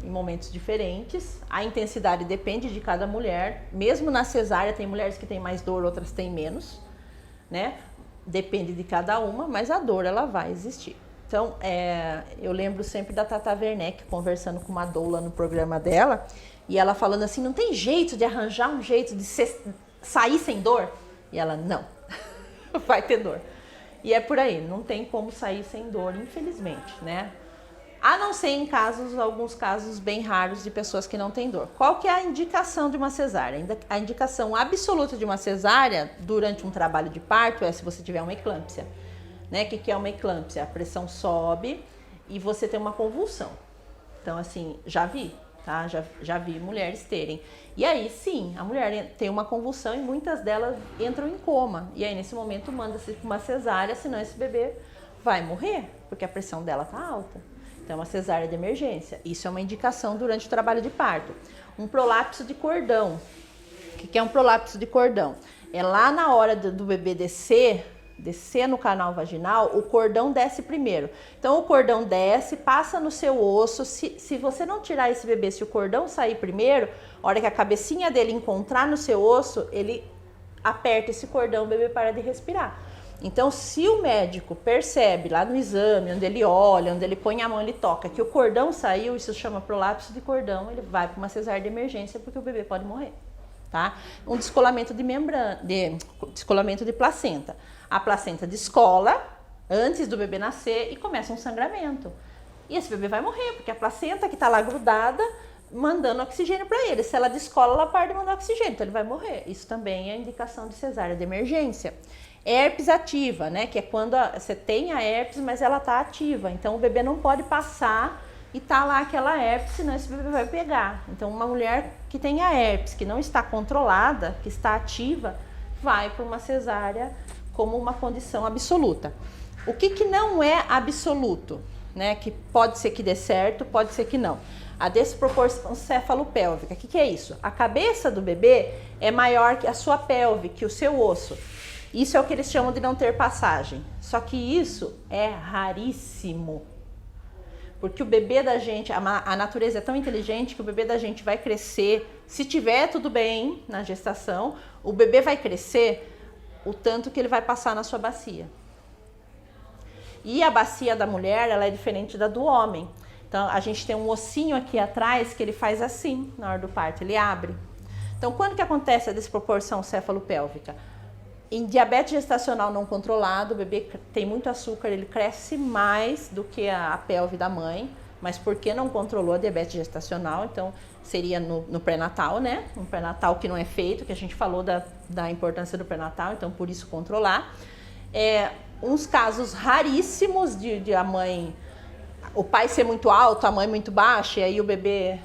S1: Em momentos diferentes, a intensidade depende de cada mulher. Mesmo na cesárea tem mulheres que têm mais dor, outras têm menos, né? Depende de cada uma, mas a dor ela vai existir. Então, eu lembro sempre da Tata Werneck conversando com uma doula no programa dela, e ela falando assim, não tem jeito de arranjar um jeito de sair sem dor? E ela, não. vai ter dor. E é por aí, não tem como sair sem dor, infelizmente, né? A não ser em alguns casos bem raros de pessoas que não têm dor. Qual que é a indicação de uma cesárea? A indicação absoluta de uma cesárea durante um trabalho de parto é se você tiver uma eclâmpsia. Né? O que é uma eclâmpsia? A pressão sobe e você tem uma convulsão. Então, assim, já vi, tá? Já vi mulheres terem. E aí, sim, a mulher tem uma convulsão e muitas delas entram em coma. E aí, nesse momento, manda-se para uma cesárea, senão esse bebê vai morrer, porque a pressão dela tá alta. Então, é uma cesárea de emergência. Isso é uma indicação durante o trabalho de parto. Um prolapso de cordão. O que é um prolapso de cordão? É lá na hora do bebê descer no canal vaginal, o cordão desce primeiro. Então, o cordão desce, passa no seu osso. Se você não tirar esse bebê, se o cordão sair primeiro, a hora que a cabecinha dele encontrar no seu osso, ele aperta esse cordão, o bebê para de respirar. Então, se o médico percebe lá no exame, onde ele olha, onde ele põe a mão, ele toca, que o cordão saiu, isso chama prolapso de cordão, ele vai para uma cesárea de emergência porque o bebê pode morrer, tá? Um descolamento de membrana, descolamento de placenta. A placenta descola antes do bebê nascer e começa um sangramento. E esse bebê vai morrer, porque a placenta que está lá grudada, mandando oxigênio para ele. Se ela descola, ela para de mandar oxigênio, então ele vai morrer. Isso também é indicação de cesárea de emergência. Herpes ativa, né? Que é quando você tem a herpes, mas ela está ativa. Então o bebê não pode passar e tá lá aquela herpes, senão esse bebê vai pegar. Então uma mulher que tem a herpes, que não está controlada, que está ativa, vai para uma cesárea como uma condição absoluta. O que não é absoluto, né? Que pode ser que dê certo, pode ser que não. A desproporção cefalopélvica. O que é isso? A cabeça do bebê é maior que a sua pelve, que o seu osso. Isso é o que eles chamam de não ter passagem. Só que isso é raríssimo. Porque o bebê da gente, a natureza é tão inteligente que o bebê da gente vai crescer. Se tiver tudo bem na gestação, o bebê vai crescer o tanto que ele vai passar na sua bacia. E a bacia da mulher, ela é diferente da do homem. Então, a gente tem um ossinho aqui atrás que ele faz assim na hora do parto, ele abre. Então, quando que acontece a desproporção cefalopélvica? Em diabetes gestacional não controlado, o bebê tem muito açúcar, ele cresce mais do que a pelve da mãe, mas porque não controlou a diabetes gestacional, então seria no pré-natal, né? Um pré-natal que não é feito, que a gente falou da importância do pré-natal, então por isso controlar. Uns casos raríssimos de a mãe, o pai ser muito alto, a mãe muito baixa, e aí o bebê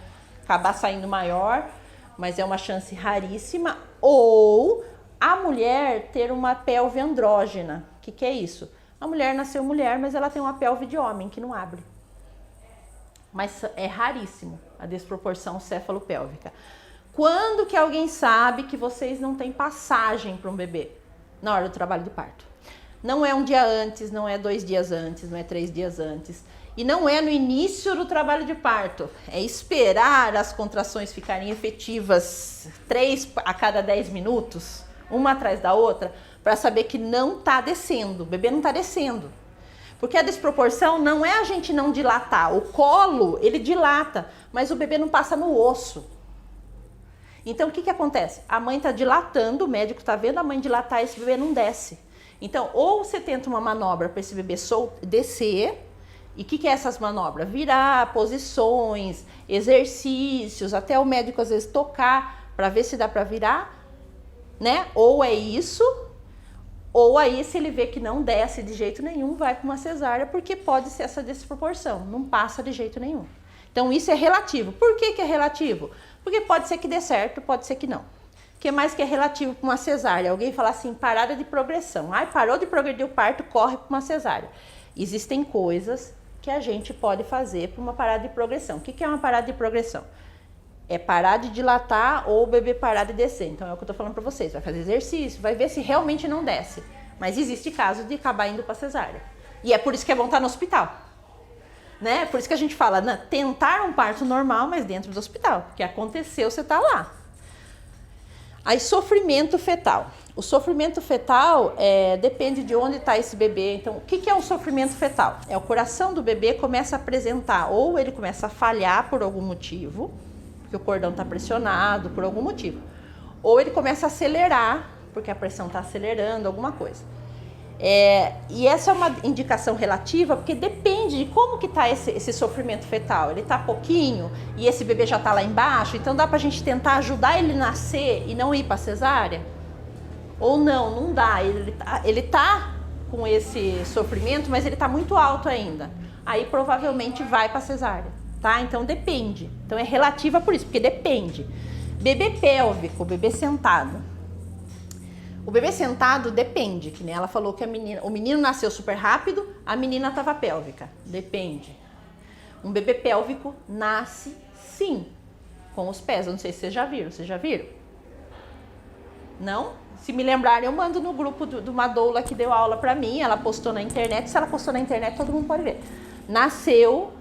S1: acabar saindo maior, mas é uma chance raríssima, ou a mulher ter uma pelve andrógena. O que é isso? A mulher nasceu mulher, mas ela tem uma pelve de homem que não abre. Mas é raríssimo a desproporção cefalopélvica. Quando que alguém sabe que vocês não têm passagem para um bebê? Na hora do trabalho de parto. Não é um dia antes, não é 2 dias antes, não é 3 dias antes. E não é no início do trabalho de parto. É esperar as contrações ficarem efetivas 3 a cada 10 minutos. Uma atrás da outra, para saber que não está descendo, o bebê não está descendo. Porque a desproporção não é a gente não dilatar, o colo ele dilata, mas o bebê não passa no osso. Então o que acontece? A mãe está dilatando, o médico está vendo a mãe dilatar e esse bebê não desce. Então ou você tenta uma manobra para esse bebê descer, e o que é essas manobras? Virar, posições, exercícios, até o médico às vezes tocar para ver se dá para virar. Né? Ou é isso, ou aí se ele vê que não desce de jeito nenhum, vai para uma cesárea, porque pode ser essa desproporção, não passa de jeito nenhum. Então isso é relativo. Por que é relativo? Porque pode ser que dê certo, pode ser que não. O que mais que é relativo para uma cesárea? Alguém fala assim, parada de progressão. Ai, parou de progredir o parto, corre para uma cesárea. Existem coisas que a gente pode fazer para uma parada de progressão. O que é uma parada de progressão? É parar de dilatar ou o bebê parar de descer. Então é o que eu tô falando para vocês. Vai fazer exercício, vai ver se realmente não desce. Mas existe caso de acabar indo para cesárea. E é por isso que é bom estar no hospital. Né? Por isso que a gente fala, né? Tentar um parto normal, mas dentro do hospital. Porque aconteceu, você tá lá. Aí sofrimento fetal. O sofrimento fetal depende de onde está esse bebê. Então, o que é um sofrimento fetal? É o coração do bebê começa a apresentar, ou ele começa a falhar por algum motivo, que o cordão está pressionado por algum motivo. Ou ele começa a acelerar, porque a pressão está acelerando, alguma coisa. E essa é uma indicação relativa, porque depende de como que tá esse sofrimento fetal. Ele tá pouquinho e esse bebê já tá lá embaixo, então dá pra gente tentar ajudar ele a nascer e não ir pra cesárea? Ou não dá, ele tá com esse sofrimento, mas ele tá muito alto ainda. Aí provavelmente vai pra cesárea, tá? Então depende. Então é relativa por isso, porque depende. Bebê pélvico, bebê sentado. O bebê sentado depende, que nem ela falou que o menino nasceu super rápido, a menina estava pélvica. Depende. Um bebê pélvico nasce sim, com os pés. Eu não sei se vocês já viram. Vocês já viram? Não? Se me lembrarem, eu mando no grupo de uma doula que deu aula pra mim. Ela postou na internet. Se ela postou na internet, todo mundo pode ver. Nasceu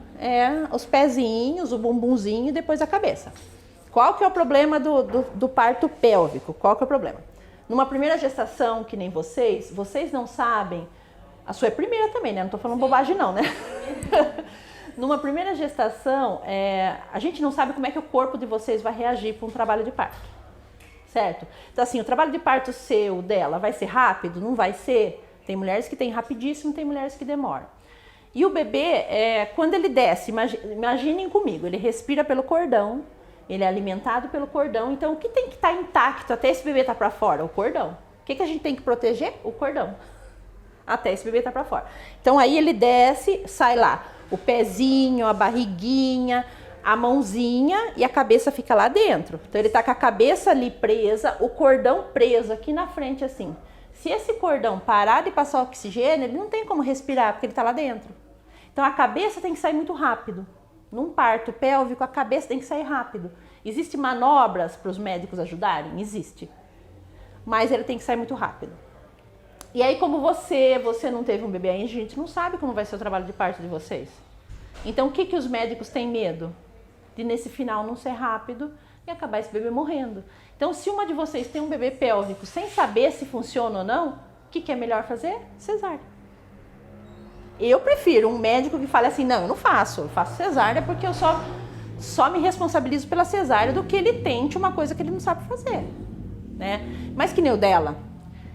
S1: os pezinhos, o bumbumzinho e depois a cabeça. Qual que é o problema do parto pélvico? Qual que é o problema? Numa primeira gestação, que nem vocês não sabem, a sua é primeira também, né? Não tô falando bobagem não, né? Numa primeira gestação, a gente não sabe como é que o corpo de vocês vai reagir para um trabalho de parto, certo? Então assim, o trabalho de parto seu, dela, vai ser rápido? Não vai ser? Tem mulheres que tem rapidíssimo, tem mulheres que demoram. E o bebê, quando ele desce, imaginem comigo, ele respira pelo cordão, ele é alimentado pelo cordão, então o que tem que estar intacto até esse bebê estar para fora? O cordão. O que a gente tem que proteger? O cordão. Até esse bebê estar para fora. Então aí ele desce, sai lá o pezinho, a barriguinha, a mãozinha e a cabeça fica lá dentro. Então ele tá com a cabeça ali presa, o cordão preso aqui na frente assim. Se esse cordão parar de passar oxigênio, ele não tem como respirar porque ele tá lá dentro. Então a cabeça tem que sair muito rápido. Num parto pélvico, a cabeça tem que sair rápido. Existem manobras para os médicos ajudarem? Existe. Mas ele tem que sair muito rápido. E aí, como você não teve um bebê ainda, a gente não sabe como vai ser o trabalho de parto de vocês. Então, o que os médicos têm medo? De nesse final não ser rápido e acabar esse bebê morrendo. Então, se uma de vocês tem um bebê pélvico sem saber se funciona ou não, o que é melhor fazer? Cesárea. Eu prefiro um médico que fale assim, não, eu faço cesárea porque eu só me responsabilizo pela cesárea do que ele tente uma coisa que ele não sabe fazer, né? Mas que nem o dela,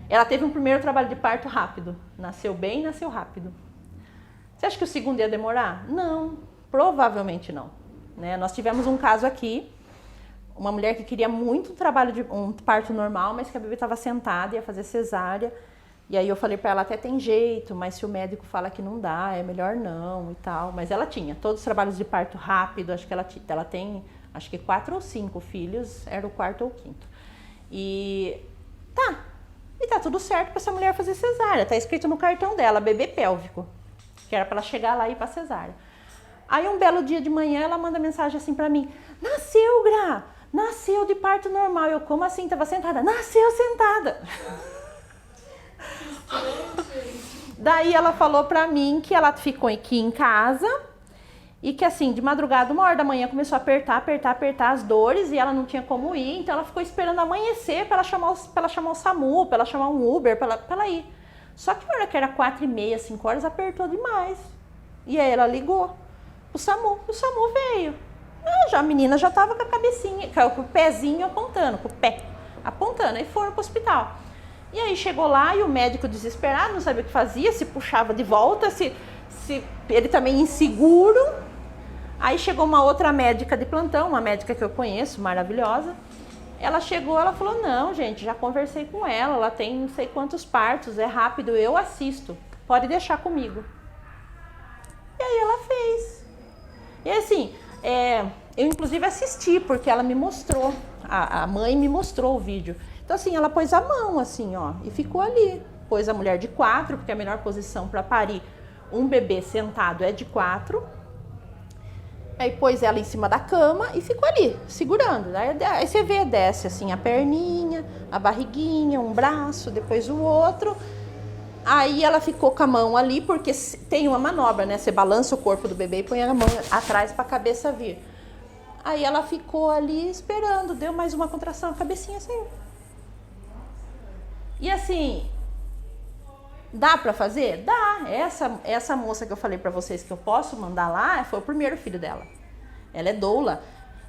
S1: ela teve um primeiro trabalho de parto rápido, nasceu bem, nasceu rápido. Você acha que o segundo ia demorar? Não, provavelmente não, né? Nós tivemos um caso aqui, uma mulher que queria muito um parto normal, mas que a bebê estava sentada, ia fazer cesárea. E aí eu falei pra ela, até tem jeito, mas se o médico fala que não dá, é melhor não e tal. Mas ela tinha todos os trabalhos de parto rápido, acho que ela tem, acho que 4 ou 5 filhos, era o 4º ou 5º. E tá tudo certo pra essa mulher fazer cesárea, tá escrito no cartão dela, bebê pélvico, que era pra ela chegar lá e ir pra cesárea. Aí um belo dia de manhã ela manda mensagem assim pra mim, nasceu, Gra, nasceu de parto normal. Eu, como assim? Tava sentada? Nasceu sentada. Daí ela falou pra mim que ela ficou aqui em casa e que assim, de madrugada, 1h da manhã, começou a apertar as dores e ela não tinha como ir, então ela ficou esperando amanhecer pra ela chamar o SAMU, pra ela chamar um Uber, pra ela ir. Só que na hora que era 4h30, 5h, apertou demais. E aí ela ligou o SAMU veio. A menina já tava com a cabecinha, com o pezinho apontando, com o pé apontando, aí foram pro hospital. E aí chegou lá e o médico desesperado, não sabia o que fazia, se puxava de volta, se ele também inseguro. Aí chegou uma outra médica de plantão, uma médica que eu conheço, maravilhosa. Ela chegou, ela falou, não, gente, já conversei com ela tem não sei quantos partos, é rápido, eu assisto, pode deixar comigo. E aí ela fez. E assim, eu inclusive assisti, porque ela me mostrou, a mãe me mostrou o vídeo. Então assim, ela pôs a mão assim, ó, e ficou ali. Pôs a mulher de 4, porque a melhor posição para parir um bebê sentado é de 4. Aí pôs ela em cima da cama e ficou ali, segurando. Aí você vê, desce assim a perninha, a barriguinha, um braço, depois o outro. Aí ela ficou com a mão ali, porque tem uma manobra, né? Você balança o corpo do bebê e põe a mão atrás para a cabeça vir. Aí ela ficou ali esperando, deu mais uma contração, a cabecinha saiu. E assim, dá pra fazer? Dá. Essa moça que eu falei pra vocês que eu posso mandar lá, foi o primeiro filho dela. Ela é doula.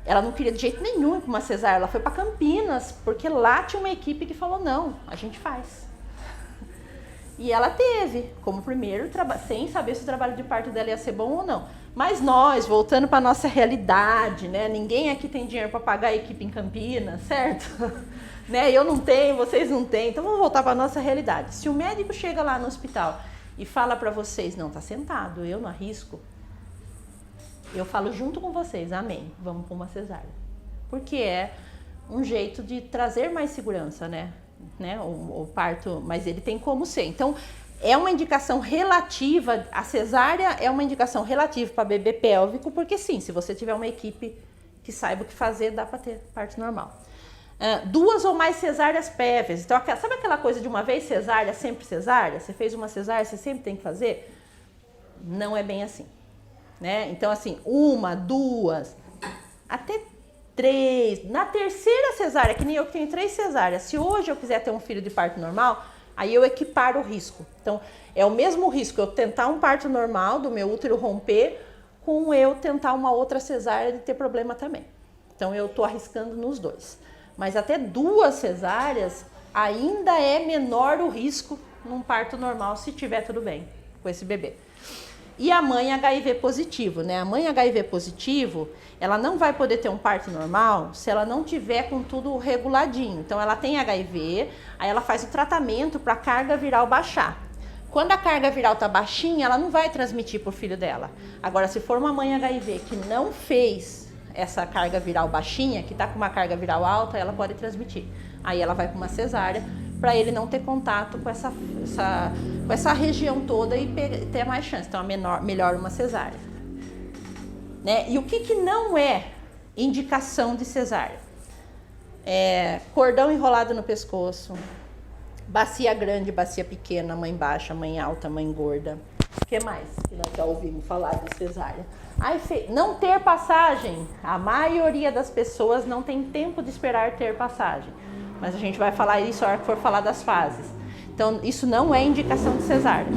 S1: Ela não queria de jeito nenhum ir pra uma cesárea. Ela foi pra Campinas, porque lá tinha uma equipe que falou, não, a gente faz. E ela teve, como primeiro, sem saber se o trabalho de parto dela ia ser bom ou não. Mas nós, voltando para nossa realidade, né? Ninguém aqui tem dinheiro para pagar a equipe em Campinas, certo? Né? Eu não tenho, vocês não têm, então vamos voltar para nossa realidade. Se o médico chega lá no hospital e fala para vocês, não, tá sentado, eu não arrisco, eu falo junto com vocês, amém, vamos para uma cesárea. Porque é um jeito de trazer mais segurança, né? O parto, mas ele tem como ser. Então, é uma indicação relativa, a cesárea é uma indicação relativa para bebê pélvico, porque sim, se você tiver uma equipe que saiba o que fazer, dá para ter parto normal. 2 ou mais cesáreas prévias. Então, sabe aquela coisa de uma vez cesárea, sempre cesárea? Você fez uma cesárea, você sempre tem que fazer? Não é bem assim, né? Então, assim, 1, 2, até 3. Na terceira cesárea, que nem eu que tenho 3 cesáreas, se hoje eu quiser ter um filho de parto normal, aí eu equiparo o risco. Então, é o mesmo risco eu tentar um parto normal, do meu útero romper, com eu tentar uma outra cesárea de ter problema também. Então, eu tô arriscando nos 2. Mas até 2 cesáreas ainda é menor o risco num parto normal, se tiver tudo bem com esse bebê. E a mãe HIV positivo, né? A mãe HIV positivo, ela não vai poder ter um parto normal se ela não tiver com tudo reguladinho. Então, ela tem HIV, aí ela faz o tratamento para a carga viral baixar. Quando a carga viral tá baixinha, ela não vai transmitir pro filho dela. Agora, se for uma mãe HIV que não fez essa carga viral baixinha, que tá com uma carga viral alta, ela pode transmitir. Aí ela vai para uma cesárea, para ele não ter contato com essa região toda e ter mais chance. Então, melhor uma cesárea. Né? E o que não é indicação de cesárea? Cordão enrolado no pescoço, bacia grande, bacia pequena, mãe baixa, mãe alta, mãe gorda. O que mais que nós já ouvimos falar de cesárea? Não ter passagem. A maioria das pessoas não tem tempo de esperar ter passagem. Mas a gente vai falar isso na hora que for falar das fases. Então, isso não é indicação de cesárea.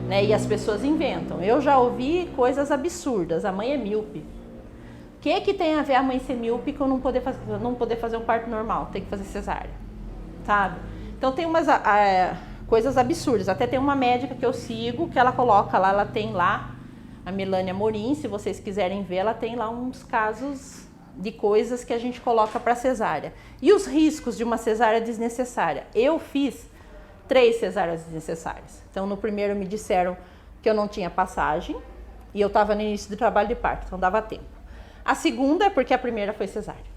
S1: Né? E as pessoas inventam. Eu já ouvi coisas absurdas. A mãe é míope. O que tem a ver a mãe ser míope com não poder fazer um parto normal? Tem que fazer cesárea. Sabe? Então, tem umas coisas absurdas. Até tem uma médica que eu sigo, que ela coloca lá, ela tem lá, a Melânia Morim, se vocês quiserem ver, ela tem lá uns casos de coisas que a gente coloca para cesárea. E os riscos de uma cesárea desnecessária? Eu fiz 3 cesáreas desnecessárias. Então, no primeiro me disseram que eu não tinha passagem e eu estava no início do trabalho de parto, então dava tempo. A segunda é porque a primeira foi cesárea.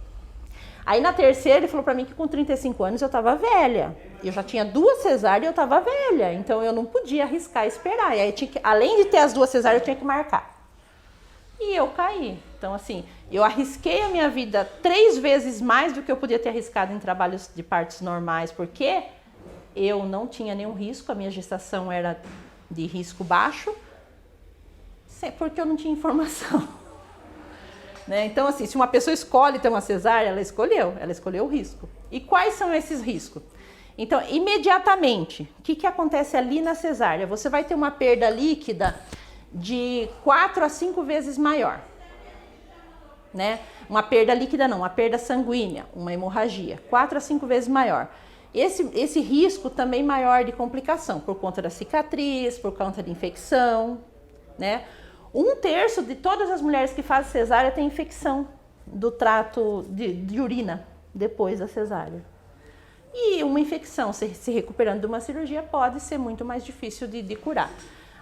S1: Aí na terceira ele falou para mim que com 35 anos eu estava velha. Eu já tinha 2 cesáreas e eu estava velha. Então eu não podia arriscar esperar. E aí além de ter as 2 cesáreas, eu tinha que marcar. E eu caí. Então assim, eu arrisquei a minha vida 3 vezes mais do que eu podia ter arriscado em trabalhos de partos normais. Porque eu não tinha nenhum risco. A minha gestação era de risco baixo. Porque eu não tinha informação. Né? Então, assim, se uma pessoa escolhe ter uma cesárea, ela escolheu o risco. E quais são esses riscos? Então, imediatamente, o que acontece ali na cesárea? Você vai ter uma perda líquida de 4 a 5 vezes maior. Né? Uma perda líquida não, uma perda sanguínea, uma hemorragia, 4 a 5 vezes maior. Esse risco também maior de complicação, por conta da cicatriz, por conta de infecção, né? 1/3 de todas as mulheres que fazem cesárea tem infecção do trato de urina depois da cesárea. E uma infecção, se recuperando de uma cirurgia, pode ser muito mais difícil de curar.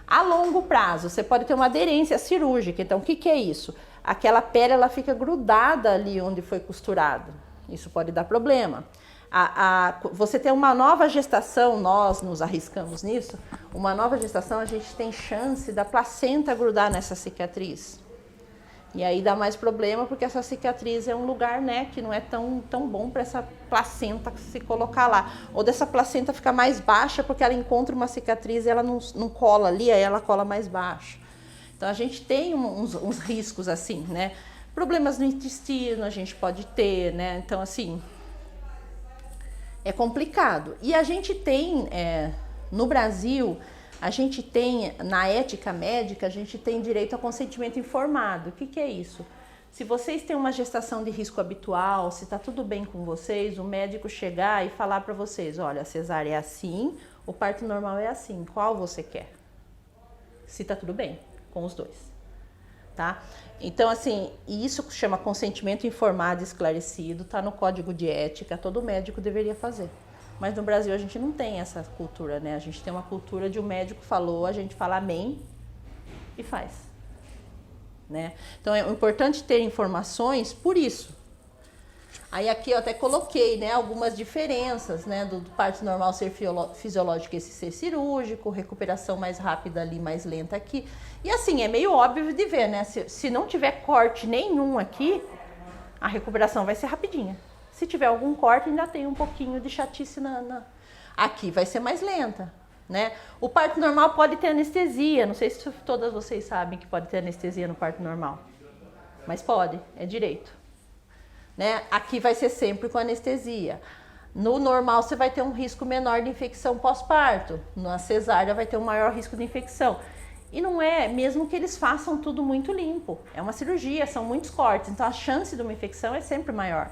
S1: A longo prazo, você pode ter uma aderência cirúrgica. Então, o que é isso? Aquela pele ela fica grudada ali onde foi costurado. Isso pode dar problema. Você tem uma nova gestação, nós nos arriscamos nisso, uma nova gestação a gente tem chance da placenta grudar nessa cicatriz. E aí dá mais problema porque essa cicatriz é um lugar, né, que não é tão bom para essa placenta se colocar lá. Ou dessa placenta ficar mais baixa porque ela encontra uma cicatriz e ela não cola ali, aí ela cola mais baixo. Então a gente tem uns riscos assim, né? Problemas no intestino a gente pode ter, né? Então assim, é complicado. E a gente tem, no Brasil, a gente tem, na ética médica, a gente tem direito a consentimento informado. O que é isso? Se vocês têm uma gestação de risco habitual, se está tudo bem com vocês, o médico chegar e falar para vocês, olha, a cesárea é assim, O parto normal é assim, qual você quer? Se tá tudo bem com os dois, tá? Então, assim, isso chama consentimento informado e esclarecido, tá no código de ética, todo médico deveria fazer. Mas no Brasil a gente não tem essa cultura, né? A gente tem uma cultura de um médico falou, a gente fala amém e faz, né? Então é importante ter informações por isso. Aí aqui eu até coloquei, né, algumas diferenças, né, do parto normal ser fisiológico e esse ser cirúrgico, recuperação mais rápida ali, mais lenta aqui. E assim, é meio óbvio de ver, né? Se não tiver corte nenhum aqui, a recuperação vai ser rapidinha. Se tiver algum corte, ainda tem um pouquinho de chatice aqui, vai ser mais lenta, né? O parto normal pode ter anestesia, não sei se todas vocês sabem que pode ter anestesia no parto normal, mas pode, é direito, né? Aqui vai ser sempre com anestesia. No normal você vai ter um risco menor de infecção pós-parto, na cesárea vai ter um maior risco de infecção. E não é, mesmo que eles façam tudo muito limpo, é uma cirurgia, são muitos cortes, então a chance de uma infecção é sempre maior.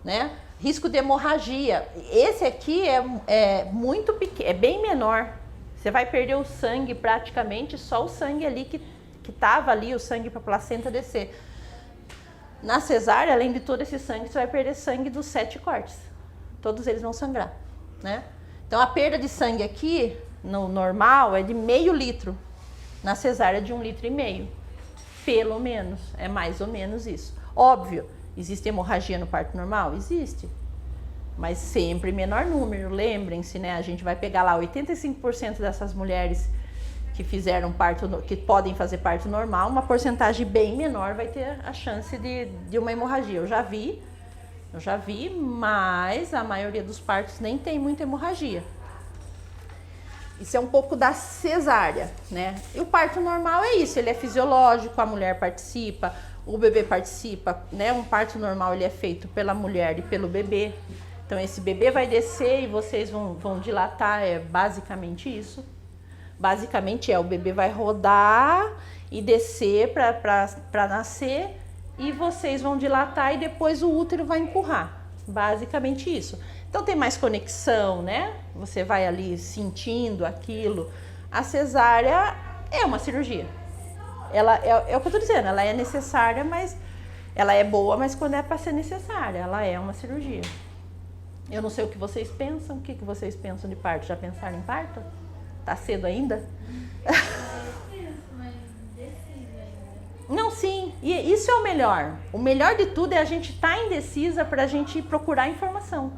S1: Né? Risco de hemorragia, esse aqui é muito pequeno, é bem menor. Você vai perder o sangue praticamente, só o sangue ali que estava ali, o sangue para a placenta descer. Na cesárea, além de todo esse sangue, você vai perder sangue dos 7 cortes. Todos eles vão sangrar, né? Então a perda de sangue aqui, no normal, é de meio litro. Na cesárea, de 1,5 litro. Pelo menos, é mais ou menos isso. Óbvio. Existe hemorragia no parto normal? Existe. Mas sempre menor número, lembrem-se, né? A gente vai pegar lá 85% dessas mulheres que fizeram parto, que podem fazer parto normal, uma porcentagem bem menor vai ter a chance de uma hemorragia. Eu já vi, mas a maioria dos partos nem tem muita hemorragia. Isso é um pouco da cesárea, né? E o parto normal é isso, ele é fisiológico, a mulher participa, o bebê participa, né? Um parto normal ele é feito pela mulher e pelo bebê. Então esse bebê vai descer e vocês vão dilatar, é basicamente isso. Basicamente o bebê vai rodar e descer para nascer e vocês vão dilatar e depois o útero vai empurrar. Basicamente isso. Então tem mais conexão, né? Você vai ali sentindo aquilo. A cesárea é uma cirurgia. Ela é o que eu tô dizendo, ela é necessária, mas ela é boa, mas quando é para ser necessária, ela é uma cirurgia. Eu não sei o que vocês pensam, o que vocês pensam de parto? Já pensaram em parto? Tá cedo ainda? Não, sim, e isso é o melhor. O melhor de tudo é a gente estar indecisa para a gente procurar informação,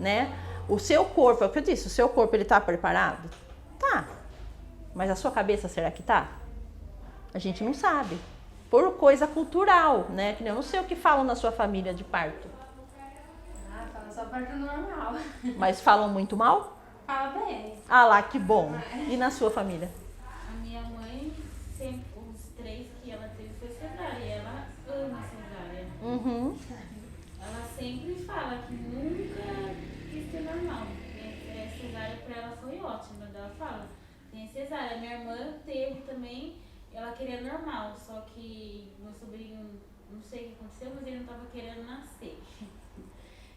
S1: né? O seu corpo, é o que eu disse, o seu corpo ele tá preparado? Tá. Mas a sua cabeça será que tá? A gente não sabe. Por coisa cultural, né? Que eu não sei o que falam na sua família de parto.
S5: Ah, fala só parto normal.
S1: Mas falam muito mal?
S5: Fala bem.
S1: Ah lá, que bom. E na sua família?
S6: A minha mãe, sempre, os 3 que ela teve foi cesárea. E ela ama cesárea.
S1: Uhum.
S6: Ela sempre fala que nunca quis ter normal. Cesárea pra ela foi ótima. Ela fala, tem cesárea. Minha irmã teve também, ela queria normal. Só que meu sobrinho, não sei o que aconteceu, mas ele não tava querendo nascer.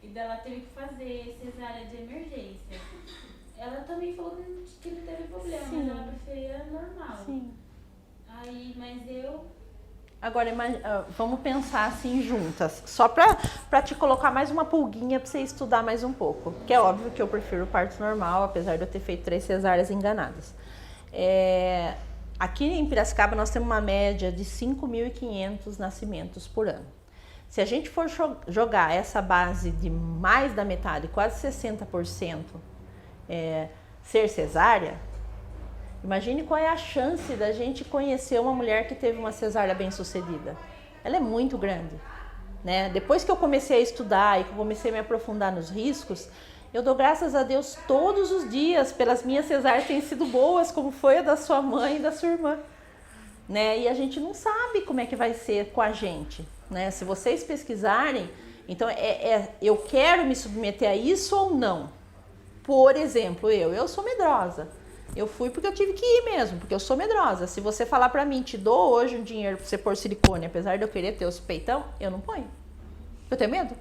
S6: E daí ela teve que fazer cesárea de emergência. Ela também falou que não teve problema,
S1: Sim.
S6: mas ela preferia normal.
S1: Sim.
S6: Aí, mas eu...
S1: Agora, vamos pensar assim juntas, só para te colocar mais uma pulguinha para você estudar mais um pouco. Que é óbvio que eu prefiro o parto normal, apesar de eu ter feito 3 cesáreas enganadas. Aqui em Piracicaba nós temos uma média de 5.500 nascimentos por ano. Se a gente for jogar essa base de mais da metade, quase 60%, ser cesárea, imagine qual é a chance da gente conhecer uma mulher que teve uma cesárea bem sucedida. Ela é muito grande, né? Depois que eu comecei a estudar e que eu comecei a me aprofundar nos riscos, eu dou graças a Deus todos os dias pelas minhas cesáreas terem sido boas, como foi a da sua mãe e da sua irmã, né? E a gente não sabe como é que vai ser com a gente, né? Se vocês pesquisarem, então eu quero me submeter a isso ou não? Por exemplo, eu sou medrosa. Eu fui porque eu tive que ir mesmo, porque eu sou medrosa. Se você falar pra mim, te dou hoje um dinheiro pra você pôr silicone, apesar de eu querer ter os peitão, eu não ponho. Eu tenho medo.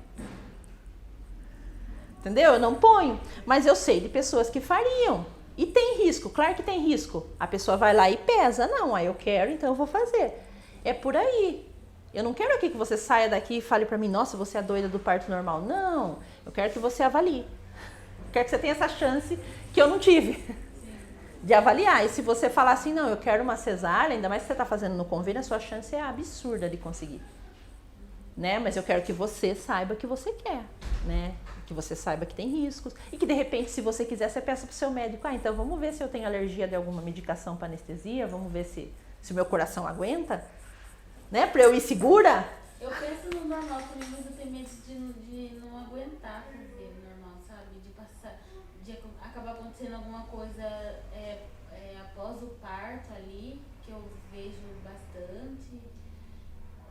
S1: Entendeu? Eu não ponho. Mas eu sei de pessoas que fariam. E tem risco, claro que tem risco. A pessoa vai lá e pesa. Não, aí eu quero, então eu vou fazer. É por aí. Eu não quero aqui que você saia daqui e fale pra mim, nossa, você é doida do parto normal. Não, eu quero que você avalie. Eu quero que você tenha essa chance que eu não tive. De avaliar. E se você falar assim, não, eu quero uma cesárea, ainda mais que você está fazendo no convênio, a sua chance é absurda de conseguir. Né? Mas eu quero que você saiba que você quer, né? Que você saiba que tem riscos. E que de repente, se você quiser, você peça pro seu médico, então vamos ver se eu tenho alergia de alguma medicação para anestesia, vamos ver se o meu coração aguenta, né? Para eu ir segura.
S6: Eu penso no normal também, mas eu tenho medo de não aguentar fazer normal, sabe? De passar, de acabar acontecendo alguma coisa após o parto ali, que eu vejo bastante.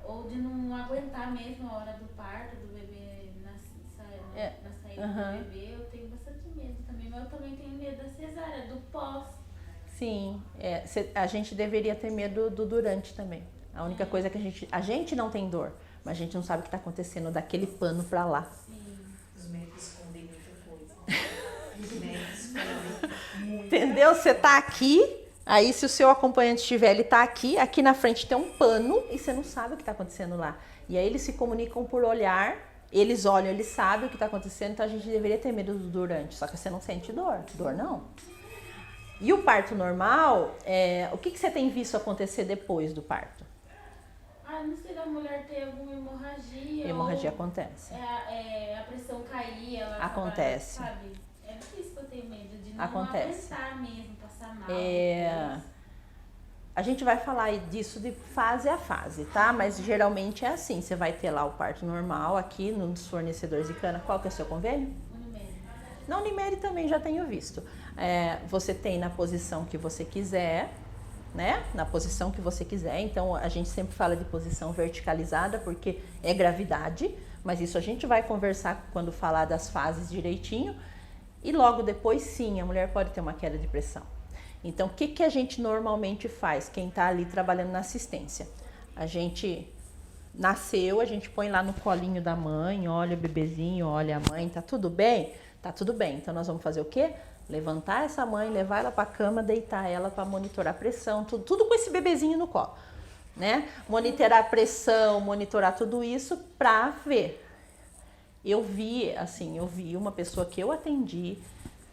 S6: Ou de não aguentar mesmo a hora do parto, do bebê na saída do bebê. Eu tenho bastante medo também, mas eu também tenho medo da cesárea, do pós.
S1: Sim, a gente deveria ter medo do durante também. A única coisa é que a gente não tem dor, mas a gente não sabe o que está acontecendo daquele pano para lá.
S6: Sim.
S3: Os médicos escondem muita coisa. Os médicos escondem muita.
S1: Entendeu? Você tá aqui, aí se o seu acompanhante estiver, ele tá aqui na frente tem um pano e você não sabe o que está acontecendo lá. E aí eles se comunicam por olhar, eles olham, eles sabem o que está acontecendo, então a gente deveria ter medo do durante, só que você não sente dor. Dor não. E o parto normal, o que você tem visto acontecer depois do parto?
S6: Não sei da mulher ter alguma hemorragia.
S1: Hemorragia acontece.
S6: A pressão cair, ela
S1: acontece.
S6: Sabe? É disso que eu tenho medo, de não
S1: acontece.
S6: aguentar mesmo, passar mal.
S1: A gente vai falar disso de fase a fase, tá? Mas geralmente é assim, você vai ter lá o parto normal aqui nos fornecedores de cana. Qual que é o seu convênio?
S6: Unimed.
S1: Na Unimed também já tenho visto. Você tem na posição que você quiser, né? Na posição que você quiser. Então, a gente sempre fala de posição verticalizada, porque é gravidade, mas isso a gente vai conversar quando falar das fases direitinho. E logo depois, sim, a mulher pode ter uma queda de pressão. Então, o que a gente normalmente faz? Quem está ali trabalhando na assistência? A gente nasceu, a gente põe lá no colinho da mãe, olha o bebezinho, olha a mãe, tá tudo bem? Tá tudo bem. Então, nós vamos fazer o quê? Levantar essa mãe, levar ela para a cama, deitar ela para monitorar a pressão, tudo com esse bebezinho no colo, né? Monitorar a pressão, monitorar tudo isso para ver. Eu vi uma pessoa que eu atendi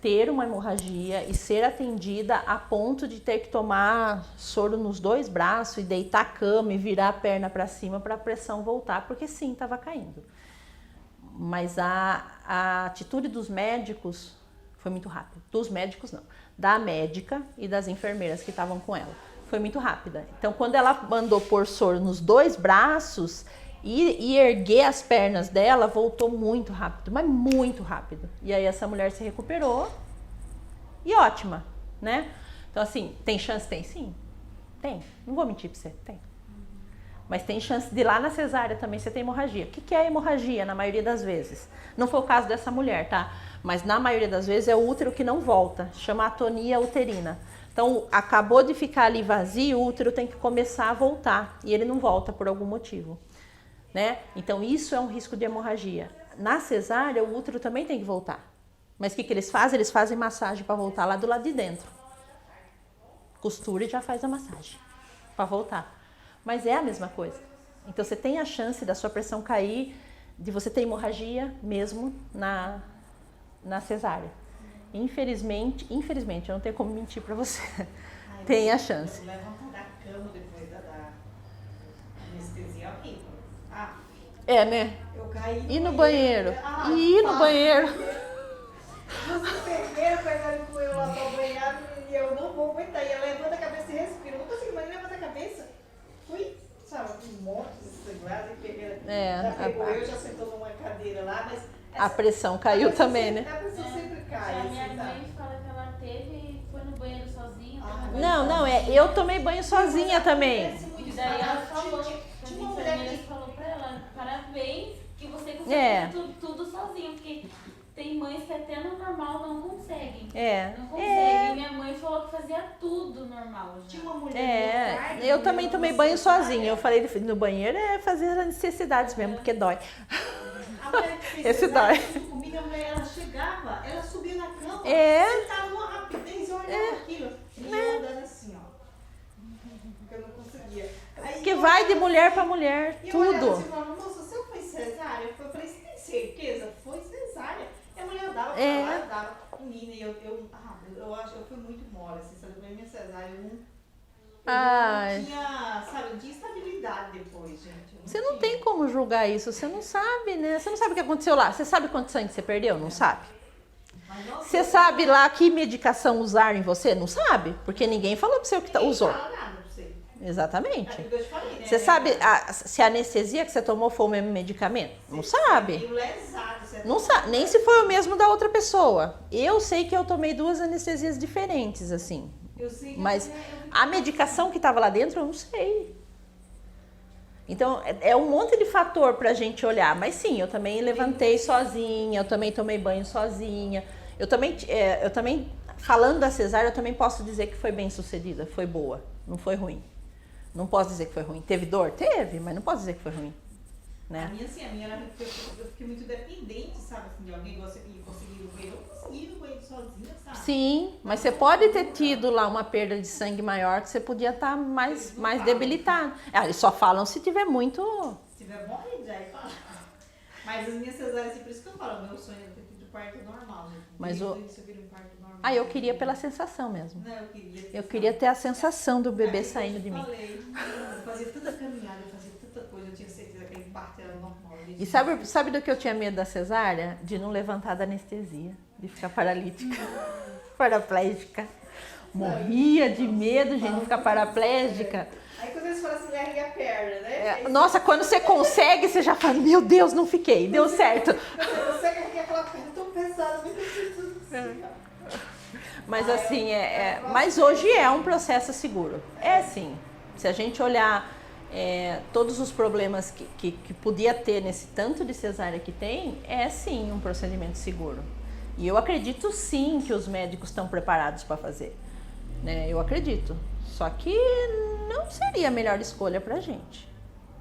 S1: ter uma hemorragia e ser atendida a ponto de ter que tomar soro nos 2 braços e deitar a cama e virar a perna para cima para a pressão voltar, porque sim, estava caindo. Mas a atitude dos médicos foi muito rápida. Dos médicos não, da médica e das enfermeiras que estavam com ela. Foi muito rápida. Então, quando ela mandou pôr soro nos 2 braços e erguer as pernas dela, voltou muito rápido, mas muito rápido. E aí essa mulher se recuperou e ótima, né? Então, assim, tem chance? Tem sim. Tem. Não vou mentir pra você, tem. Mas tem chance de lá na cesárea também você ter hemorragia. O que é hemorragia na maioria das vezes? Não foi o caso dessa mulher, tá? Mas na maioria das vezes é o útero que não volta, chama atonia uterina. Então, acabou de ficar ali vazio, o útero tem que começar a voltar e ele não volta por algum motivo, né? Então, isso é um risco de hemorragia. Na cesárea, o útero também tem que voltar. Mas o que eles fazem? Eles fazem massagem para voltar lá do lado de dentro. Costura e já faz a massagem para voltar. Mas é a mesma coisa. Então, você tem a chance da sua pressão cair, de você ter hemorragia mesmo na cesárea. Infelizmente, eu não tenho como mentir pra você. Tem a chance.
S3: Eu levanto da cama depois da anestesia horrível.
S1: Né?
S3: Eu caí
S1: E no banheiro? E ir no banheiro?
S3: Os enfermeiros pegaram com eu lá pra banhar e eu não vou aguentar. E eu levanto a cabeça e respiro. Eu não consigo mais levantar a cabeça. Fui, sabe, um monte de celular, enfermeira já pegou já sentou numa cadeira lá, mas...
S1: A pressão caiu também, né?
S3: A pressão sempre cai.
S6: A minha mãe fala que ela teve e foi no banheiro sozinha.
S1: Não, eu tomei banho sozinha também.
S6: E daí ela falou, as enfermeiras falou pra ela, parabéns que você conseguiu tudo sozinha, porque tem mães que até no normal não conseguem. Não conseguem. E minha mãe falou que fazia tudo normal já.
S3: Tinha uma mulher
S1: eu também tomei banho sozinha. Eu falei no banheiro fazer as necessidades mesmo, porque dói.
S3: A mulher que fez
S1: Esse dói.
S3: Comigo, a mulher, ela chegava
S1: É.
S3: Você tá numa rapidez, olha aquilo. E eu andando assim, ó. Porque eu não conseguia. Aí
S1: Porque
S3: eu
S1: vai de
S3: olhava
S1: mulher
S3: assim,
S1: pra mulher,
S3: e eu olhava
S1: tudo.
S3: assim e falava, moça, você foi cesárea? Eu falei, você tem certeza? Foi cesárea. E a mulher andava pra
S1: É.
S3: lá, andava. Menina, e eu acho que eu fui muito mole, assim, sabe? Pra minha cesárea, eu
S1: Ai.
S3: não tinha, sabe, não tinha estabilidade depois, gente.
S1: Você não tem como julgar isso, você não sabe, né? Você não sabe o que aconteceu lá. Você sabe quanto sangue você perdeu? Não sabe.
S3: Mas, nossa,
S1: Você sabe lá que medicação usar em você? Não sabe, porque ninguém falou pra você o que
S3: ninguém
S1: usou.
S3: fala nada pra você.
S1: Exatamente.
S3: É o que eu te falei, né?
S1: Você sabe se a anestesia que você tomou foi o mesmo medicamento? Não sabe.
S3: Meio lesado, você
S1: Não sabe, nem se foi o mesmo da outra pessoa. Eu sei que eu tomei 2 anestesias diferentes, assim.
S3: Eu sei que
S1: Mas
S3: eu
S1: a medicação que estava lá dentro, eu não sei. Então, é um monte de fator pra gente olhar. Mas sim, eu também levantei sozinha, eu também tomei banho sozinha. Eu também, falando da cesárea, eu também posso dizer que foi bem sucedida, foi boa, não foi ruim. Não posso dizer que foi ruim. Teve dor? Teve, mas não posso dizer que foi ruim. Né?
S3: A minha, assim, eu fiquei muito dependente, sabe, assim, de alguém que conseguir no banheiro. Eu não consegui ir no banheiro sozinha, sabe?
S1: Sim, mas você pode ter tido lá uma perda de sangue maior, que você podia estar mais debilitado. Eles só falam se tiver muito...
S3: Se tiver morrido, já ia falar. Mas as minhas cesáreas, assim, por isso que eu falo, meu sonho é ter tido parto normal, gente.
S1: Mas
S3: Desde isso eu queria um parto normal.
S1: Ah, eu queria pela sensação mesmo.
S3: Não, eu
S1: Eu queria ter a sensação do bebê
S3: Aquilo que
S1: saindo
S3: eu
S1: de mim.
S3: falei, eu fazia tanta caminhada, eu fazia tanta coisa, eu tinha certeza que aquele parto era normal.
S1: E sabe do que eu tinha medo da cesárea? De não levantar da anestesia, de ficar paralítica, paraplégica. Morria de medo, gente, de ficar paraplégica.
S3: Aí quando eles falam assim, ergue a perna, né?
S1: Nossa, quando você consegue, você já fala, meu Deus, não fiquei, deu certo.
S3: Você ergue aquela perna tão pesada, muito assim, ó.
S1: Mas assim, mas hoje é um processo seguro. É sim. Se a gente olhar todos os problemas que podia ter nesse tanto de cesárea que tem, é sim um procedimento seguro. E eu acredito sim que os médicos estão preparados para fazer. Né? Eu acredito. Só que não seria a melhor escolha pra gente.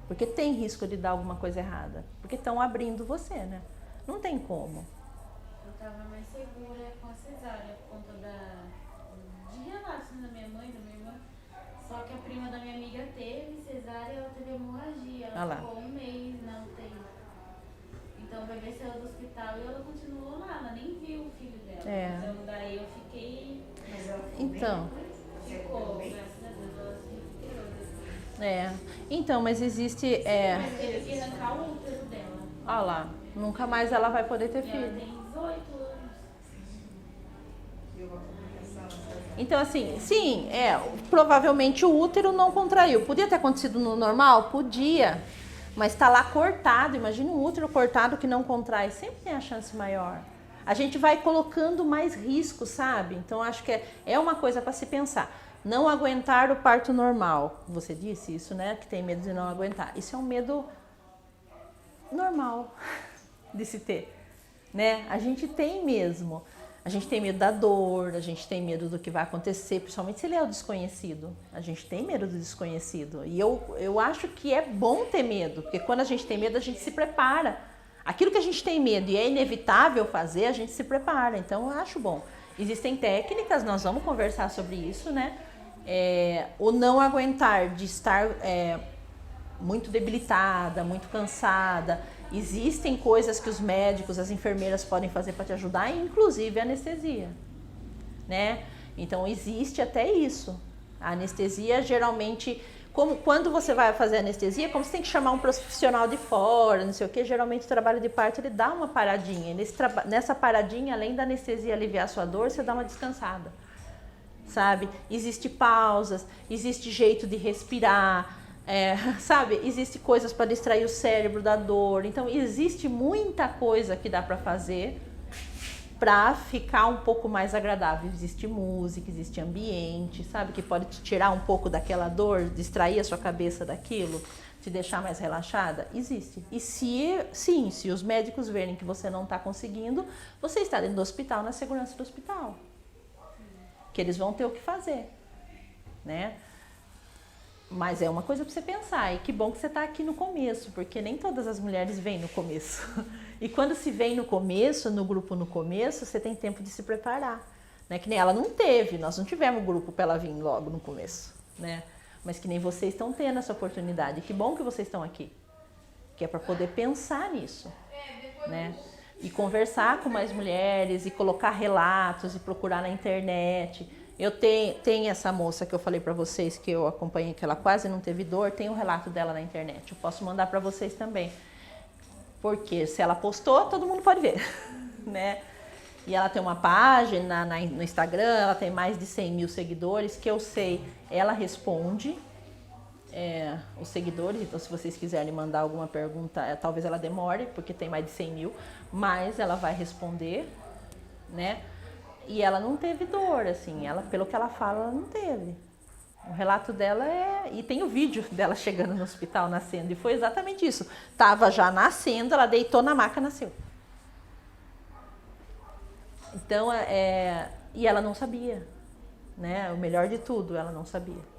S1: Porque tem risco de dar alguma coisa errada. Porque estão abrindo você, né? Não tem como.
S6: Eu tava mais segura com a cesárea por conta de relatos da minha mãe, da minha irmã. Só que a prima da minha amiga teve cesárea e ela teve hemorragia.
S1: Ah
S6: Ela
S1: lá.
S6: ficou 1 mês na UTI. Então o bebê saiu do hospital e ela continuou lá, ela nem viu o filho dela.
S1: É.
S6: Então daí eu fiquei.
S3: Mas ela ficou bem
S1: Então,
S3: depois?
S6: Ficou,
S3: bem?
S6: graças a Deus, ela se recuperou depois.
S1: então, mas existe.
S6: Mas teve que arrancar o útero dela.
S1: Olha lá, nunca mais ela vai poder ter
S6: E ela
S1: filho.
S6: tem 18 anos.
S3: Eu vou começar a cesárea.
S1: Então, assim, sim, provavelmente o útero não contraiu. Podia ter acontecido no normal? Podia. Mas tá lá cortado. Imagina um útero cortado que não contrai. Sempre tem a chance maior. A gente vai colocando mais risco, sabe? Então, acho que é uma coisa para se pensar. Não aguentar o parto normal. Você disse isso, né? Que tem medo de não aguentar. Isso é um medo normal de se ter, né? A gente tem mesmo. A gente tem medo da dor, a gente tem medo do que vai acontecer, principalmente se ele é o desconhecido. A gente tem medo do desconhecido. E eu acho que é bom ter medo, porque quando a gente tem medo, a gente se prepara. Aquilo que a gente tem medo e é inevitável fazer, a gente se prepara. Então, eu acho bom. Existem técnicas, nós vamos conversar sobre isso, né? O não aguentar de estar muito debilitada, muito cansada. Existem coisas que os médicos, as enfermeiras podem fazer para te ajudar, inclusive a anestesia, né? Então, existe até isso. A anestesia, geralmente, quando você vai fazer anestesia, como você tem que chamar um profissional de fora, não sei o que, geralmente o trabalho de parto, ele dá uma paradinha. Nessa paradinha, além da anestesia aliviar a sua dor, você dá uma descansada, sabe? Existe pausas, existe jeito de respirar, sabe? Existe coisas para distrair o cérebro da dor. Então, existe muita coisa que dá para fazer para ficar um pouco mais agradável. Existe música, existe ambiente, sabe? Que pode te tirar um pouco daquela dor, distrair a sua cabeça daquilo, te deixar mais relaxada. Existe. E se os médicos verem que você não está conseguindo, você está dentro do hospital, na segurança do hospital. Que eles vão ter o que fazer, né? Mas é uma coisa para você pensar. E que bom que você está aqui no começo, porque nem todas as mulheres vêm no começo. E quando se vem no começo, no grupo no começo, você tem tempo de se preparar. Né? Que nem ela não teve, nós não tivemos grupo para ela vir logo no começo. Né? Mas que nem vocês estão tendo essa oportunidade. Que bom que vocês estão aqui. Que é para poder pensar nisso. Né? E conversar com mais mulheres, e colocar relatos, e procurar na internet. Eu tenho essa moça que eu falei para vocês, que eu acompanhei, que ela quase não teve dor, tem um relato dela na internet. Eu posso mandar para vocês também. Porque se ela postou, todo mundo pode ver. Né? E ela tem uma página no Instagram, ela tem mais de 100 mil seguidores, que eu sei, ela responde os seguidores. Então, se vocês quiserem mandar alguma pergunta, talvez ela demore, porque tem mais de 100 mil, mas ela vai responder, né? E ela não teve dor, assim, ela, pelo que ela fala, ela não teve. O relato dela e tem o vídeo dela chegando no hospital, nascendo, e foi exatamente isso. Tava já nascendo, ela deitou na maca e nasceu. Então, e ela não sabia, né? O melhor de tudo, ela não sabia.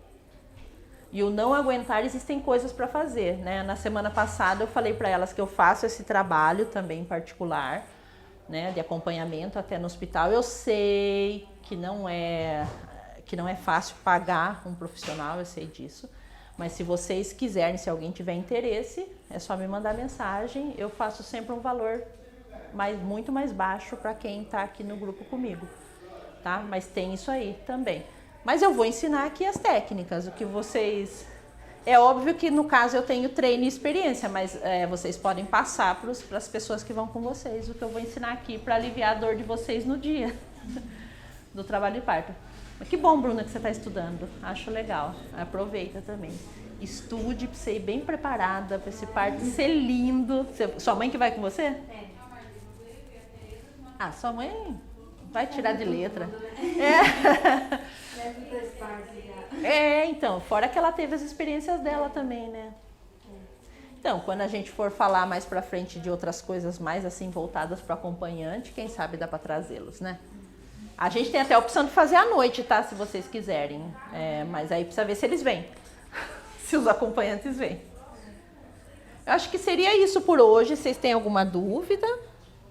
S1: E o não aguentar, existem coisas para fazer, né? Na semana passada eu falei para elas que eu faço esse trabalho também particular, né? De acompanhamento até no hospital. Eu sei que não é fácil pagar um profissional, eu sei disso. Mas se vocês quiserem, se alguém tiver interesse, é só me mandar mensagem. Eu faço sempre um valor muito mais baixo para quem está aqui no grupo comigo, tá? Mas tem isso aí também. Mas eu vou ensinar aqui as técnicas, o que vocês... É óbvio que no caso eu tenho treino e experiência, mas vocês podem passar para as pessoas que vão com vocês o que eu vou ensinar aqui para aliviar a dor de vocês no dia do trabalho de parto. Mas que bom, Bruna, que você está estudando. Acho legal. Aproveita também. Estude para você ir bem preparada para esse parto ser lindo. Sua mãe que vai com você? Ah, sua mãe vai tirar de letra. Então, fora que ela teve as experiências dela também, né? Então, quando a gente for falar mais pra frente de outras coisas mais assim voltadas para acompanhante, quem sabe dá para trazê-los, né? A gente tem até a opção de fazer à noite, tá? Se vocês quiserem. Mas aí precisa ver se eles vêm. Se os acompanhantes vêm. Eu acho que seria isso por hoje. Vocês têm alguma dúvida?